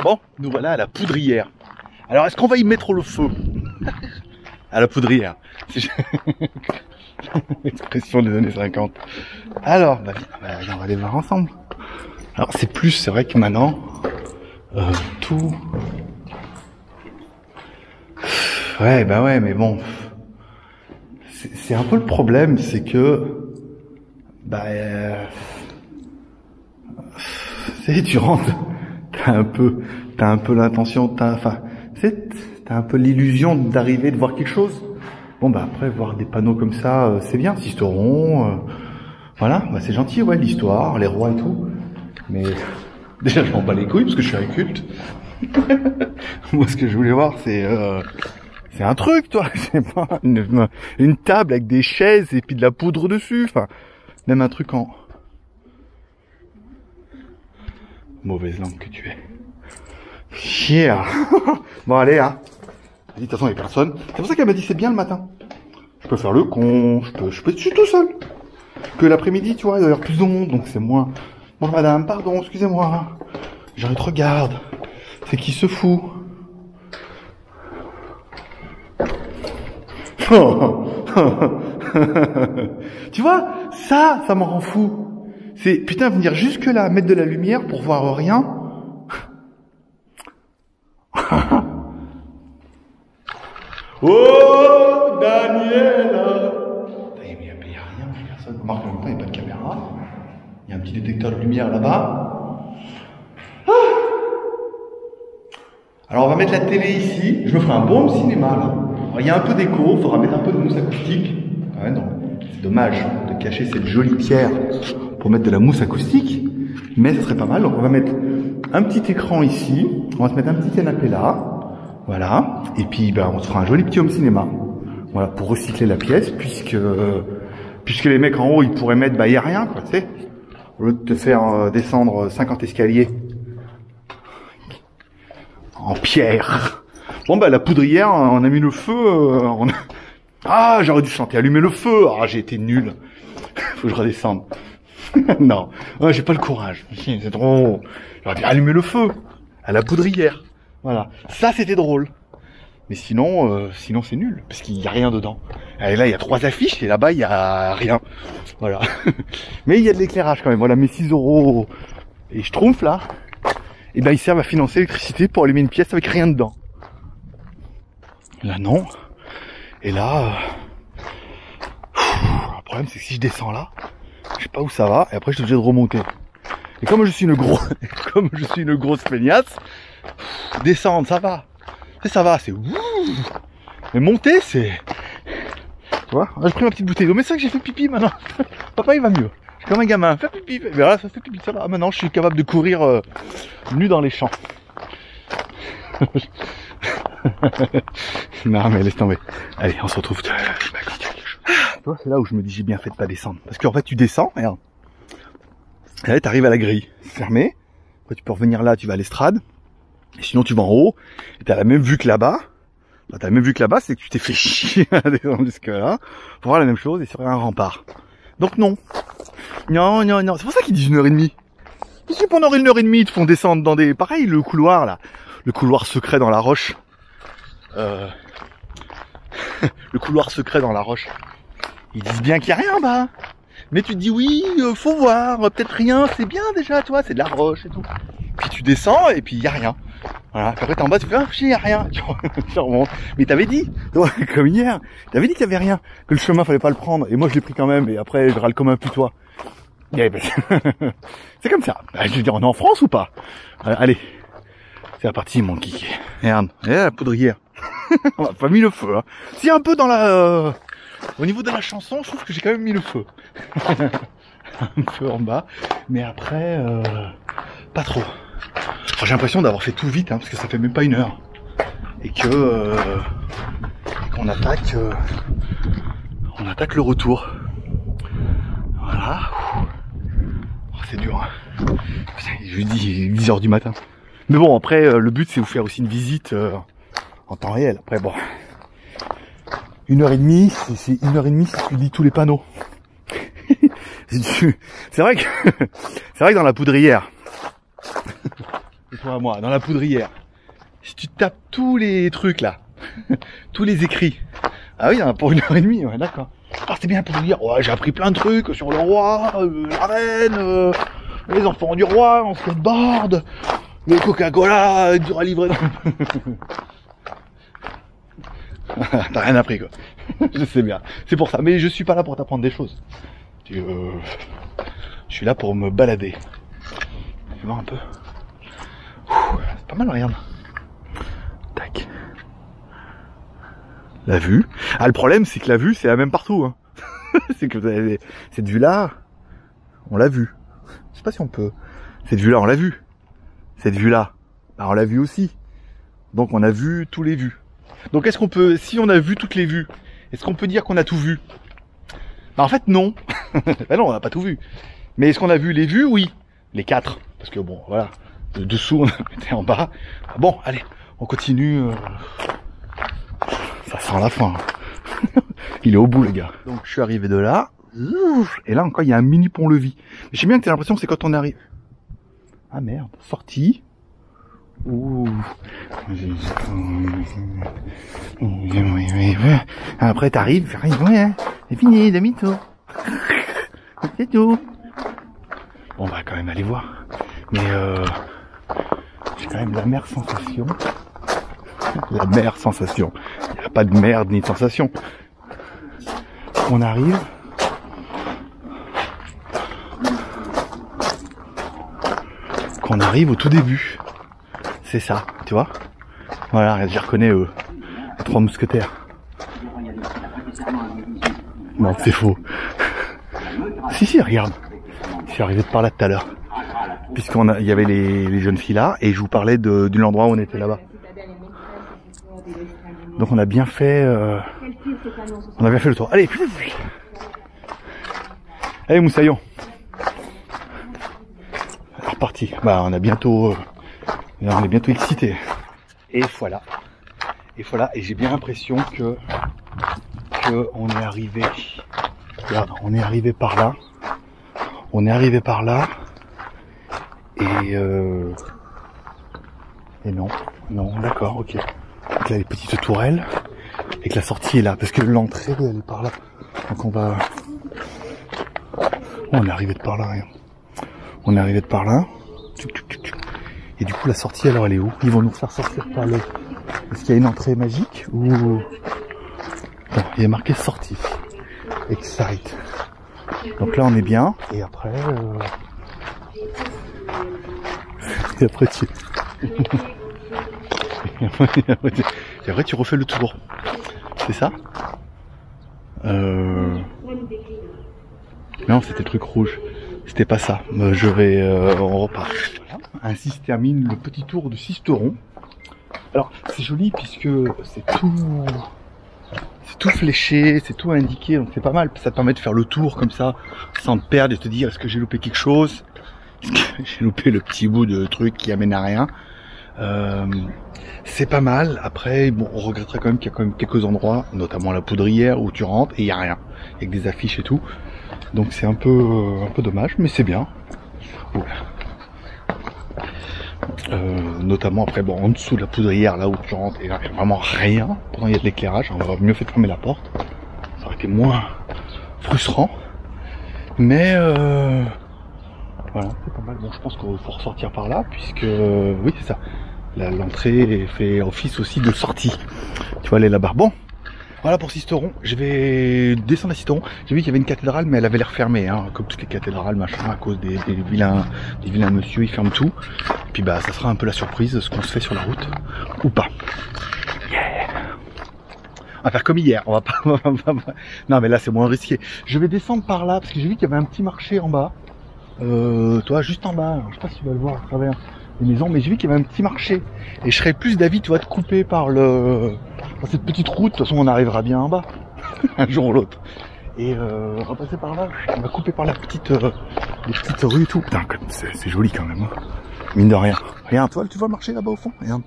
Bon, nous voilà à la Poudrière. Alors, est-ce qu'on va y mettre le feu? À la Poudrière. Expression des années 50. Alors, bah, on va aller voir ensemble. Alors, c'est vrai que maintenant, tout... Ouais, bah ouais, mais bon... C'est un peu le problème, c'est que... Bah... tu rentres, t'as un peu l'intention, t'as un peu l'illusion d'arriver, de voir quelque chose. Bon, bah après, voir des panneaux comme ça, c'est bien, Sisteron, voilà, bah c'est gentil, ouais, l'histoire, les rois et tout. Mais déjà, je m'en bats les couilles parce que je suis inculte. Moi, ce que je voulais voir, c'est un truc, toi, c'est pas une table avec des chaises et puis de la poudre dessus, enfin, même un truc en... Mauvaise langue que tu es. Chier. Bon, allez, hein. De toute façon, il n'y a personne. C'est pour ça qu'elle m'a dit c'est bien le matin. Je peux faire le con, je suis tout seul. Que l'après-midi, tu vois, il doit y avoir plus de monde, donc c'est moins. Bon, madame, pardon, excusez-moi. Je te regarde. C'est qui se fout? Tu vois, ça me rend fou. C'est, putain, venir jusque là, mettre de la lumière pour voir rien. Oh, Daniela! Il n'y a rien, personne. Remarque, en même temps, il n'y a pas de caméra. Il y a un petit détecteur de lumière là-bas. Ah, alors, on va mettre la télé ici. Je me ferai un bon home cinéma, là. Alors, il y a un peu d'écho, il faudra mettre un peu de mousse acoustique. Ouais, non, c'est dommage de cacher cette jolie pierre pour mettre de la mousse acoustique. Mais ça serait pas mal. Donc, on va mettre un petit écran ici. On va se mettre un petit canapé là. Voilà, et puis ben, on se fera un joli petit home cinéma. Voilà, pour recycler la pièce, puisque les mecs en haut, ils pourraient mettre, bah, y a rien, quoi, tu sais. Au lieu de te faire descendre 50 escaliers en pierre. Bon, bah, la Poudrière, on a mis le feu, Ah, j'aurais dû chanter allumer le feu. Ah, j'ai été nul. Faut que je redescende. Non, j'ai pas le courage. C'est trop... J'aurais dû allumer le feu à la Poudrière. Voilà, ça c'était drôle. Mais sinon c'est nul, parce qu'il n'y a rien dedans. Et là, il y a 3 affiches, et là-bas, il n'y a rien. Voilà. Mais il y a de l'éclairage quand même. Voilà, mes 6 € et je trompe là. Et ben, ils servent à financer l'électricité pour allumer une pièce avec rien dedans. Là, non. Et là... Le problème, c'est que si je descends là, je sais pas où ça va, et après, je suis obligé de remonter. Et comme je suis une grosse feignasse, descendre, ça va. Ça va, c'est ouh. Mais monter, c'est... Tu vois, j'ai pris ma petite bouteille d'eau. Mais c'est vrai que j'ai fait pipi maintenant. Papa, il va mieux. Je suis comme un gamin. Fais pipi. Mais voilà, ça fait pipi, ça va. Maintenant, je suis capable de courir nu dans les champs. Non, mais laisse tomber. Allez, on se retrouve. Tu vois, c'est là où je me dis j'ai bien fait de pas descendre. Parce qu'en fait, tu descends, merde. Et là, t'arrives à la grille. Fermée. Après, tu peux revenir là, tu vas à l'estrade. Et sinon, tu vas en haut, et t'as la même vue que là-bas. Bah, t'as la même vue que là-bas, c'est que tu t'es fait chier à descendre jusque là, pour voir la même chose, et sur un rempart. Donc non. Non. C'est pour ça qu'ils disent 1h30. Parce que pendant 1h30, ils te font descendre dans des... Pareil, le couloir, là. Le couloir secret dans la roche. Le couloir secret dans la roche. Ils disent bien qu'il n'y a rien, bah. Mais tu te dis, oui, faut voir, peut-être rien, c'est bien déjà, tu vois, c'est de la roche et tout. Puis tu descends, et puis il n'y a rien. Voilà, puis après t'es en bas, tu fais, ah, il n'y a rien. Tu remontes. Mais t'avais dit, comme hier, t'avais dit qu'il n'y avait rien, que le chemin fallait pas le prendre, et moi je l'ai pris quand même, et après je râle comme un putois. Ben, c'est comme ça. Je veux dire, on est en France ou pas? Allez, c'est la partie, mon kiki. Merde, et la Poudrière. On a pas mis le feu, hein. Si, un peu dans la... Au niveau de la chanson, je trouve que j'ai quand même mis le feu. Un peu en bas, mais après, pas trop. J'ai l'impression d'avoir fait tout vite, hein, parce que ça fait même pas 1 heure. Et que qu'on attaque le retour. Voilà. Oh, c'est dur, hein. Putain, je dis 10h du matin. Mais bon, après, le but c'est vous faire aussi une visite en temps réel. Après, bon, 1h30, c'est 1h30 si tu lis tous les panneaux. C'est vrai que c'est vrai que dans la poudrière, et toi à moi, dans la poudrière, si tu tapes tous les trucs là, tous les écrits, ah oui, pour 1h30, ouais, d'accord. Ah, c'est bien pour dire, ouais, j'ai appris plein de trucs sur le roi, la reine, les enfants du roi, en skateboard, le Coca-Cola, dur à livrer. T'as rien appris quoi. Je sais bien. C'est pour ça. Mais je suis pas là pour t'apprendre des choses. Je suis là pour me balader. Tu vois un peu. C'est pas mal, regarde. Tac. La vue. Ah, le problème, c'est que la vue, c'est la même partout. Hein. C'est que vous avez cette vue-là, on l'a vue. Je sais pas si on peut. Cette vue-là, on l'a vue. Cette vue-là, bah, on l'a vue aussi. Donc, on a vu tous les vues. Donc, est-ce qu'on peut, si on a vu toutes les vues, est-ce qu'on peut dire qu'on a tout vu? Bah, en fait, non. Bah non, on n'a pas tout vu. Mais est-ce qu'on a vu les vues? Oui. Les 4. Parce que bon, voilà. De dessous, on était en bas. Bon, allez, on continue. Ça sent la fin. Il est au bout, les gars. Donc, je suis arrivé de là. Et là, encore, il y a un mini pont-levis. Mais je sais bien que t'as l'impression que c'est quand on arrive. Ah merde, sortie. Ouh. Après, t'arrives, ouais, c'est fini, demi-tour. C'est tout. Bon, on va quand même aller voir. Mais j'ai quand même la mère sensation. La mère sensation. Il n'y a pas de merde ni de sensation. On arrive. Qu'on arrive au tout début. C'est ça, tu vois. Voilà, je reconnais les 3 mousquetaires. Non, c'est faux. Si, regarde. Je suis arrivé par là tout à l'heure. Il y avait les jeunes filles là, et je vous parlais de l'endroit où on était là-bas. Donc on a bien fait le tour. Allez, allez Moussaillon. Reparti. Bah on est bientôt excités. Et voilà. Et j'ai bien l'impression que on est arrivé. Regarde, on est arrivé par là. Et non, d'accord, ok. Donc là, les petites tourelles, et que la sortie est là, parce que l'entrée, elle est par là. Donc on va... on est arrivé de par là, rien. Et du coup, la sortie, alors, elle est où? Ils vont nous faire sortir par le... Est-ce qu'il y a une entrée magique ou... Non, il y a marqué sortie. Excite. Donc là, on est bien. Et après... Et après, et après, tu refais le tour. C'est ça? Non, c'était le truc rouge. C'était pas ça. On repart. Voilà. Ainsi se termine le petit tour de Sisteron. Alors, c'est joli puisque c'est tout fléché, c'est tout indiqué, donc c'est pas mal. Ça te permet de faire le tour comme ça, sans te perdre et te dire est-ce que j'ai loupé quelque chose? Est-ce que j'ai loupé le petit bout de truc qui amène à rien? C'est pas mal. Après, bon, on regretterait quand même qu'il y a quand même quelques endroits, notamment la poudrière, où tu rentres et il y a rien, avec des affiches et tout. Donc c'est un peu dommage, mais c'est bien. Notamment après, bon, en dessous de la poudrière, là où tu rentres, et là, il n'y a vraiment rien. Pourtant, il y a de l'éclairage. On aurait mieux fait de fermer la porte. Ça aurait été moins frustrant. Mais voilà, c'est pas mal. Bon, je pense qu'il faut ressortir par là, puisque oui, c'est ça. L'entrée fait office aussi de sortie. Tu vois, elle est là-bas. Bon, voilà pour Sisteron. Je vais descendre à Sisteron. J'ai vu qu'il y avait une cathédrale, mais elle avait l'air fermée, hein, comme toutes les cathédrales, machin, à cause des vilains monsieur, ils ferment tout. Et puis bah, ça sera un peu la surprise, ce qu'on se fait sur la route, ou pas. Yeah. On va faire comme hier. On va pas. Non, mais là, c'est moins risqué. Je vais descendre par là parce que j'ai vu qu'il y avait un petit marché en bas. Toi, juste en bas. Je sais pas si tu vas le voir à travers les maisons, mais j'ai vu qu'il y avait un petit marché. Et je serais plus d'avis, tu vois, de couper par cette petite route. De toute façon, on arrivera bien en bas, un jour ou l'autre. Et on va passer par là. On va couper par les petites rues et tout. Putain, c'est joli quand même. Hein. Mine de rien. Regarde, toi, tu vois le marché là-bas au fond? Regarde.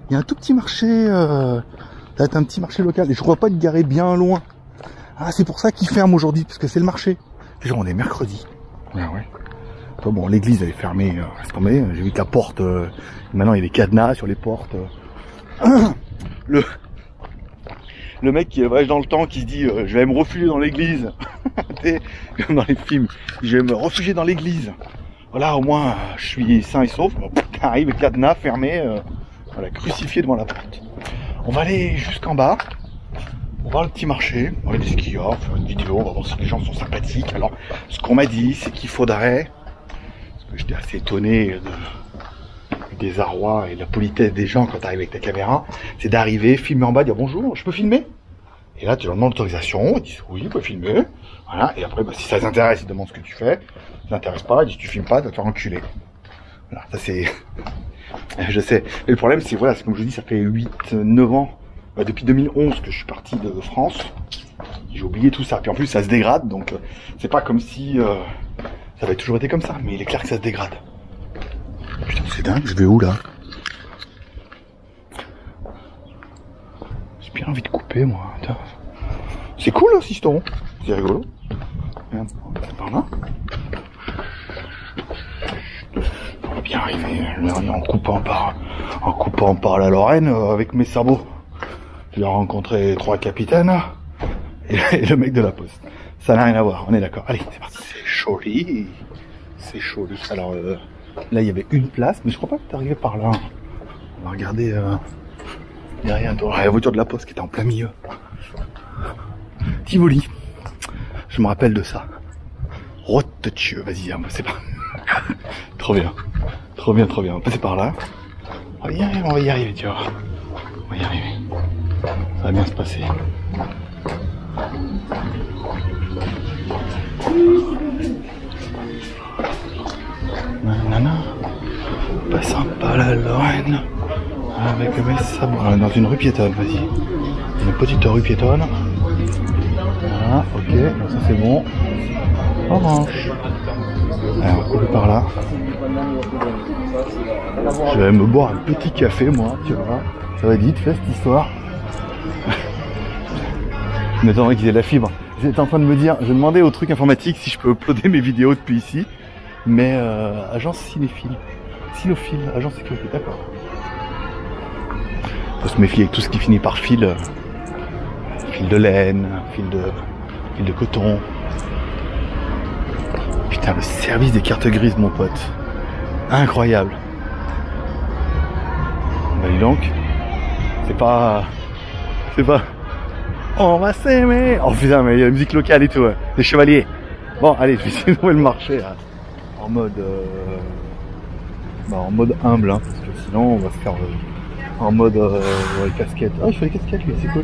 Il y a un tout petit marché, ça va être un petit marché local. Et je crois pas être garé bien loin. Ah, c'est pour ça qu'il ferme aujourd'hui, parce que c'est le marché. Genre, on est mercredi. Ah ouais. Toi, bon, l'église elle est fermée, laisse tomber. J'ai vu que la porte, maintenant il y a des cadenas sur les portes. Le mec qui voyage dans le temps, qui se dit je vais me refuger dans l'église. Comme dans les films, je vais me refuger dans l'église. Voilà, au moins je suis sain et sauf. Bon, arrive le cadenas fermé, voilà, crucifié devant la porte. On va aller jusqu'en bas. On va voir le petit marché, on va regarder ce qu'il y a, on va faire une vidéo, on va voir si les gens sont sympathiques. Alors, ce qu'on m'a dit, c'est qu'il faudrait, parce que j'étais assez étonné du désarroi et de la politesse des gens quand tu arrives avec ta caméra, c'est d'arriver, filmer en bas, dire bonjour, je peux filmer? Et là, tu leur demandes l'autorisation, ils disent oui, tu peux filmer. Voilà, et après, bah, si ça les intéresse, ils demandent ce que tu fais. Si ça t'intéresse pas, ils disent tu filmes pas, tu vas te faire enculer. Voilà, ça c'est... je sais. Mais le problème, c'est voilà, c'est comme je dis, ça fait 8-9 ans. Bah, depuis 2011 que je suis parti de France, j'ai oublié tout ça. Puis en plus ça se dégrade, donc c'est pas comme si ça avait toujours été comme ça, mais il est clair que ça se dégrade. Putain c'est dingue, je vais où là? J'ai bien envie de couper moi. C'est cool là, Siston, c'est rigolo. Regarde, on va par là. On va bien arriver en coupant par la Lorraine avec mes sabots. J'ai rencontré 3 capitaines et le mec de la poste. Ça n'a rien à voir, on est d'accord. Allez, c'est parti. C'est joli. C'est joli. Alors là, il y avait une place, mais je crois pas que t'es arrivé par là. On va regarder derrière la voiture de la poste qui était en plein milieu. Tivoli. Je me rappelle de ça. Rotethieu, vas-y, c'est pas. Trop bien. Trop bien, trop bien. On va passer par là. On va y arriver, tu vois. On va y arriver. Ça va bien se passer. Nanana. Passant par la Lorraine. Avec mes sabots. Dans une rue piétonne, vas-y. Une petite rue piétonne. Voilà, ok. Donc ça c'est bon. Orange. Allez, on va couper par là. Je vais me boire un petit café, moi, tu vois. Ça va vite fait cette histoire. Je m'attendais qu'ils aient de la fibre. J'étais en train de me dire, je demandais au truc informatique si je peux uploader mes vidéos depuis ici. Mais agence cinéphile. Cynophile, agence sécurité, d'accord. Faut se méfier avec tout ce qui finit par fil. Fil de laine, fil de coton. Putain, le service des cartes grises, mon pote. Incroyable. Bah dis donc. C'est pas... On va s'aimer. Oh putain, mais il y a la musique locale et tout, ouais. Les chevaliers. Bon, allez, je vais essayer de trouver le marché là. En mode humble, hein, parce que sinon on va se faire en mode les casquettes. Ah, il faut les casquettes, lui, c'est cool.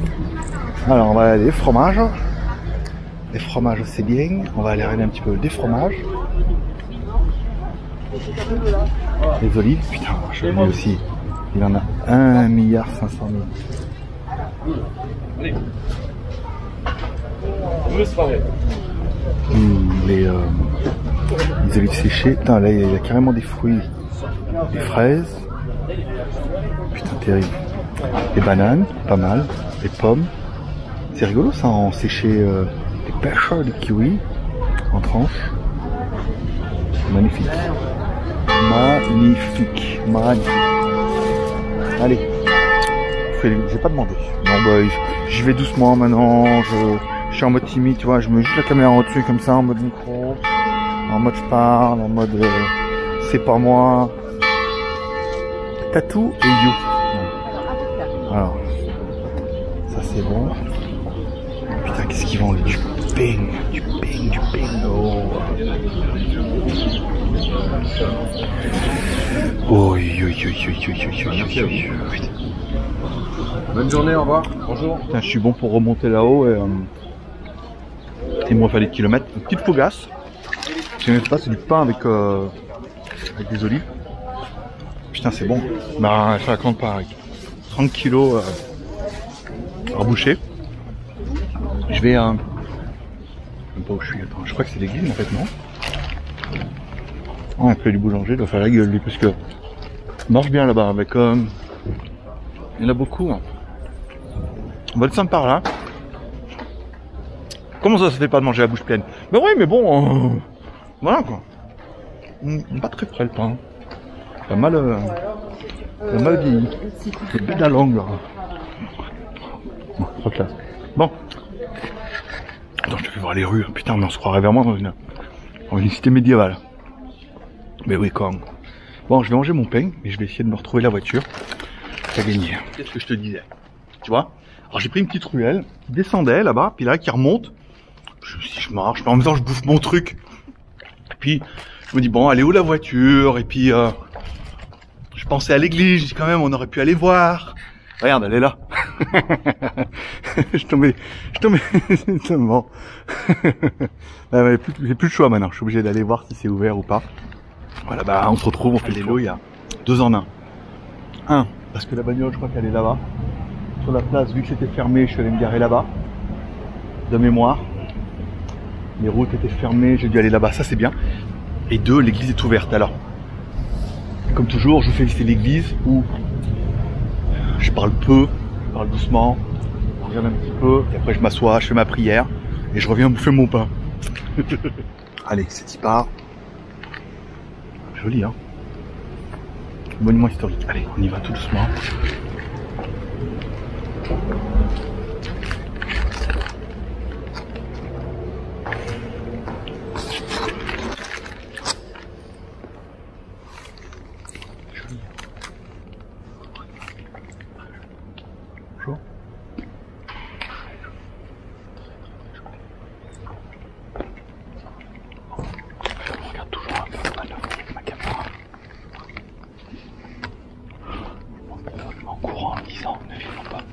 Alors, on va aller des fromages. Les fromages, c'est bien. On va aller regarder un petit peu des fromages. Les olives, putain, je l'ai aussi. Il en a 1,5 milliard. Les olives séchées. Putain, là il y a carrément des fruits. Des fraises. Putain, terrible. Des bananes, pas mal. Des pommes. C'est rigolo ça en séché. Des pêches, des kiwis. En tranches. Magnifique. Magnifique. Magnifique. Allez. J'ai pas demandé. Non, bah, j'y vais doucement maintenant. Je suis en mode timide, tu vois. Je mets juste la caméra au-dessus comme ça, en mode micro. En mode je parle, en mode c'est pas moi. Tatou et you. Alors, ça c'est bon. Putain, qu'est-ce qu'ils vendent? Du ping, du ping, du ping. Oh, putain. Bonne journée, au revoir. Bonjour. Putain, je suis bon pour remonter là-haut et il me fait des kilomètres. Une petite fougasse. Je ne sais pas, c'est du pain avec des olives. Putain, c'est bon. Bah, ça compte pas. 30 kilos à boucher. Je vais à... Je sais pas où je suis. Attends, je crois que c'est l'église en fait, non? Ouais, après du boulanger, il doit faire la gueule lui, parce que il marche bien là-bas avec. Il y en a beaucoup. Hein. On va descendre par là. Comment ça se fait pas de manger la bouche pleine? Ben oui, mais bon, voilà quoi. Pas très frais le pain. Pas mal vieilli. C'est bien de la langue là. Bon, trop classe. Bon. Attends, je te fais voir les rues. Putain, mais on se croirait vraiment dans une cité médiévale. Mais oui, quand même. Bon, je vais manger mon pain, mais je vais essayer de me retrouver la voiture. T'as gagné. Qu'est-ce que je te disais? Tu vois? Alors j'ai pris une petite ruelle qui descendait là-bas, puis là qui remonte. Si je marche, mais en même temps je bouffe mon truc. Et puis je me dis bon, elle est où la voiture? Et puis je pensais à l'église, je dis quand même on aurait pu aller voir. Regarde, elle est là. je tombais. Bon. J'ai plus de choix maintenant, je suis obligé d'aller voir si c'est ouvert ou pas. Voilà, bah on se retrouve, on fait les lots, il y a 2 en 1. Un, parce que la bagnole, je crois qu'elle est là-bas. Sur la place, vu que c'était fermé, je suis allé me garer là-bas. De mémoire. Les routes étaient fermées, j'ai dû aller là-bas, ça c'est bien. Et 2, l'église est ouverte. Alors, comme toujours, je vous fais visiter l'église où je parle peu, je parle doucement, je regarde un petit peu, et après je m'assois, je fais ma prière, et je reviens bouffer mon pain. Allez, c'est y part. Joli, hein? Monument historique. Allez, on y va tout doucement. Joli. Bonjour. Je regarde toujours un peu ma caméra. Je m'en courant en disant ne filmons pas.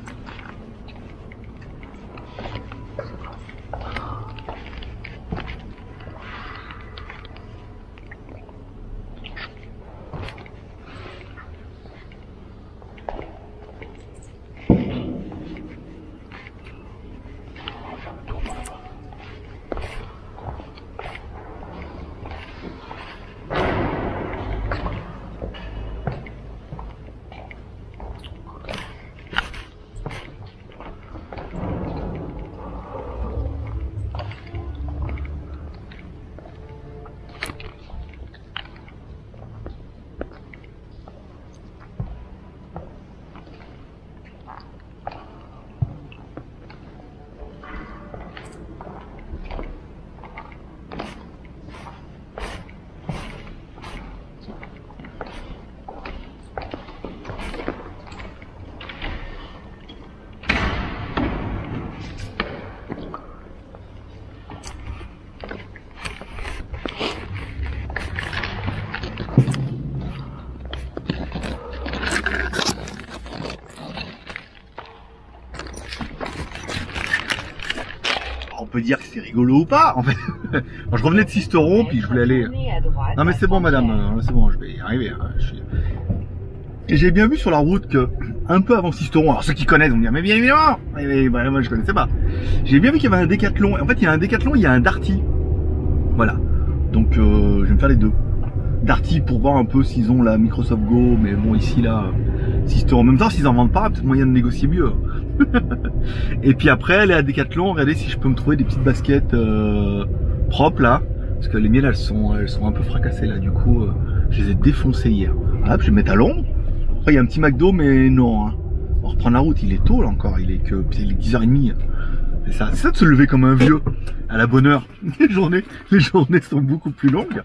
On peut dire que c'est rigolo ou pas en fait. Bon, je revenais de Sisteron puis je voulais aller. Non mais c'est bon madame, c'est bon, je vais y arriver. Et j'ai bien vu sur la route que un peu avant Sisteron, alors ceux qui connaissent vont me dire mais bien évidemment, mais moi je connaissais pas. J'ai bien vu qu'il y avait un Décathlon. En fait il y a un Décathlon, il y a un Darty. Voilà. Donc je vais me faire les deux. Darty pour voir un peu s'ils ont la Microsoft Go, mais bon ici là, Sisteron en même temps s'ils en vendent pas, peut-être moyen de négocier mieux. Et puis après aller à Décathlon, regardez si je peux me trouver des petites baskets propres là, parce que les miennes elles sont un peu fracassées là, du coup je les ai défoncées hier. Hop, je vais mettre à l'ombre. Après il y a un petit McDo mais non, hein. On reprend la route, il est tôt là encore, il est 10h30. C'est ça de se lever comme un vieux à la bonne heure. Les journées sont beaucoup plus longues.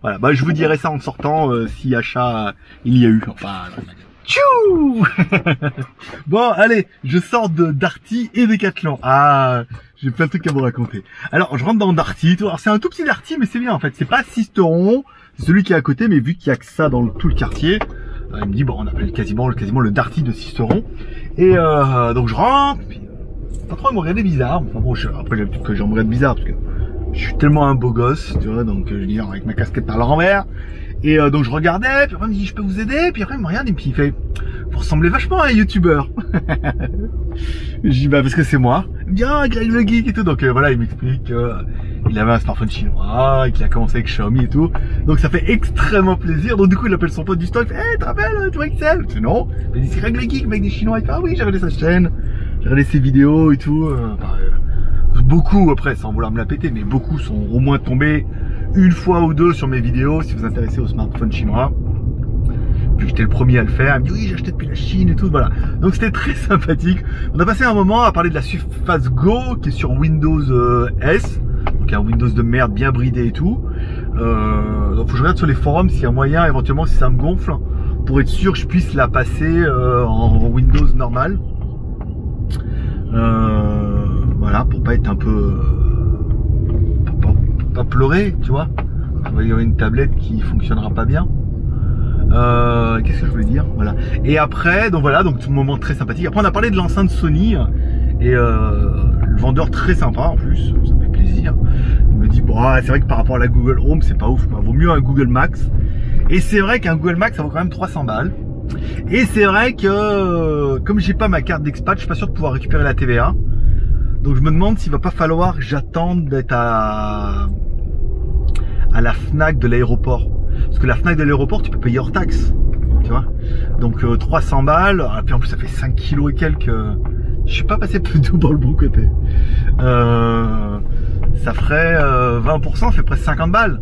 Voilà, bah je vous dirai ça en sortant si achat il y a eu. Enfin, tchou. Bon, allez, je sors de Darty et Décathlon. Ah, j'ai plein de trucs à vous raconter. Alors, je rentre dans Darty. Alors, c'est un tout petit Darty, mais c'est bien en fait. C'est pas Sisteron, c'est celui qui est à côté, mais vu qu'il y a que ça dans tout le quartier, il me dit bon, on appelle quasiment le Darty de Sisteron. Et donc je rentre. Puis, pas trop, ils me regardaient bizarre. Enfin bon, après j'ai l'habitude que j'en regarde bizarre parce que je suis tellement un beau gosse, tu vois, donc je dis avec ma casquette à l'envers. Et donc je regardais, puis après il me dit je peux vous aider, puis après il me regarde et puis il fait vous ressemblez vachement à un youtubeur. Je dis bah parce que c'est moi. Il me dit ah Greg le geek et tout, donc voilà il m'explique il avait un smartphone chinois, et qu'il a commencé avec Xiaomi et tout. Donc ça fait extrêmement plaisir. Donc du coup il appelle son pote du stock, il fait hey, tu te rappelles, tu vois Excel? Je dis non. Il dit c'est Règle Geek, mec des Chinois. Il fait ah oui, j'ai regardé sa chaîne, j'ai regardé ses vidéos et tout. Beaucoup après, sans vouloir me la péter, mais beaucoup sont au moins tombés une fois ou deux sur mes vidéos si vous vous intéressez au smartphone chinois. Puis j'étais le premier à le faire, il me dit oui j'ai acheté depuis la Chine et tout, voilà. Donc c'était très sympathique. On a passé un moment à parler de la Surface Go qui est sur Windows S, donc un Windows de merde bien bridé et tout. Donc faut que je regarde sur les forums s'il y a moyen, éventuellement si ça me gonfle, pour être sûr que je puisse la passer en Windows normal. Voilà, pour pas être un peu... pour pas pleurer, tu vois. Il y aura une tablette qui fonctionnera pas bien. Qu'est-ce que je voulais dire? Voilà. Et après, donc voilà, donc tout le moment très sympathique. Après on a parlé de l'enceinte Sony et le vendeur très sympa en plus, ça me fait plaisir. Il me dit bon, c'est vrai que par rapport à la Google Home, c'est pas ouf, quoi. Vaut mieux un Google Max. Et c'est vrai qu'un Google Max ça vaut quand même 300 balles. Et c'est vrai que comme j'ai pas ma carte d'expat, je suis pas sûr de pouvoir récupérer la TVA. Donc je me demande s'il va pas falloir que j'attende d'être à la Fnac de l'aéroport. Parce que la Fnac de l'aéroport, tu peux payer hors taxe, tu vois. Donc 300 balles, et puis en plus ça fait 5 kilos et quelques. Je suis pas passé plutôt par le bon côté. Ça ferait 20%, ça fait presque 50 balles.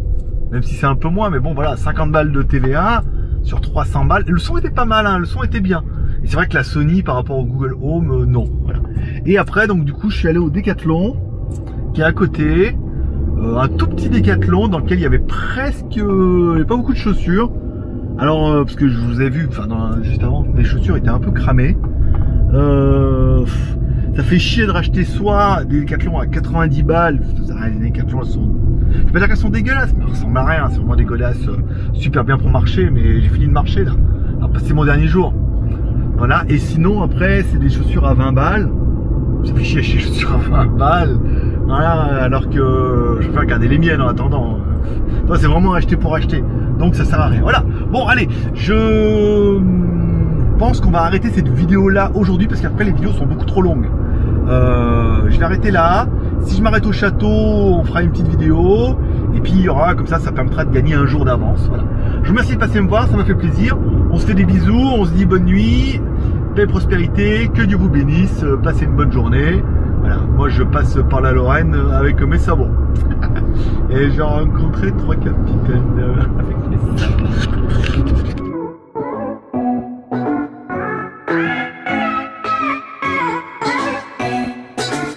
Même si c'est un peu moins, mais bon voilà, 50 balles de TVA sur 300 balles. Et le son était pas mal, hein, le son était bien. Et c'est vrai que la Sony par rapport au Google Home, non. Voilà. Et après, donc du coup, je suis allé au Decathlon, qui est à côté. Un tout petit Decathlon dans lequel il y avait presque pas beaucoup de chaussures. Alors parce que je vous ai vu, enfin juste avant, mes chaussures étaient un peu cramées. Ça fait chier de racheter soit des Decathlon à 90 balles. Les Decathlon sont, je vais pas dire qu'elles sont dégueulasses, mais elles ressemblent à rien. C'est vraiment dégueulasse, super bien pour marcher, mais j'ai fini de marcher là. C'est mon dernier jour. Voilà. Et sinon après c'est des chaussures à 20 balles. Ça fait chier acheter des chaussures à 20 balles. Voilà, alors que je préfère garder les miennes en attendant. C'est vraiment acheter pour acheter. Donc ça sert à rien. Voilà. Bon allez, je pense qu'on va arrêter cette vidéo là aujourd'hui parce qu'après les vidéos sont beaucoup trop longues. Je vais arrêter là. Si je m'arrête au château, on fera une petite vidéo. Et puis il y aura comme ça permettra de gagner un jour d'avance. Voilà. Je vous remercie de passer me voir, ça m'a fait plaisir. On se fait des bisous, on se dit bonne nuit, paix et prospérité, que Dieu vous bénisse, passez une bonne journée. Voilà, moi je passe par la Lorraine avec mes sabots. Et j'ai rencontré 3 capitaines avec mes sabots.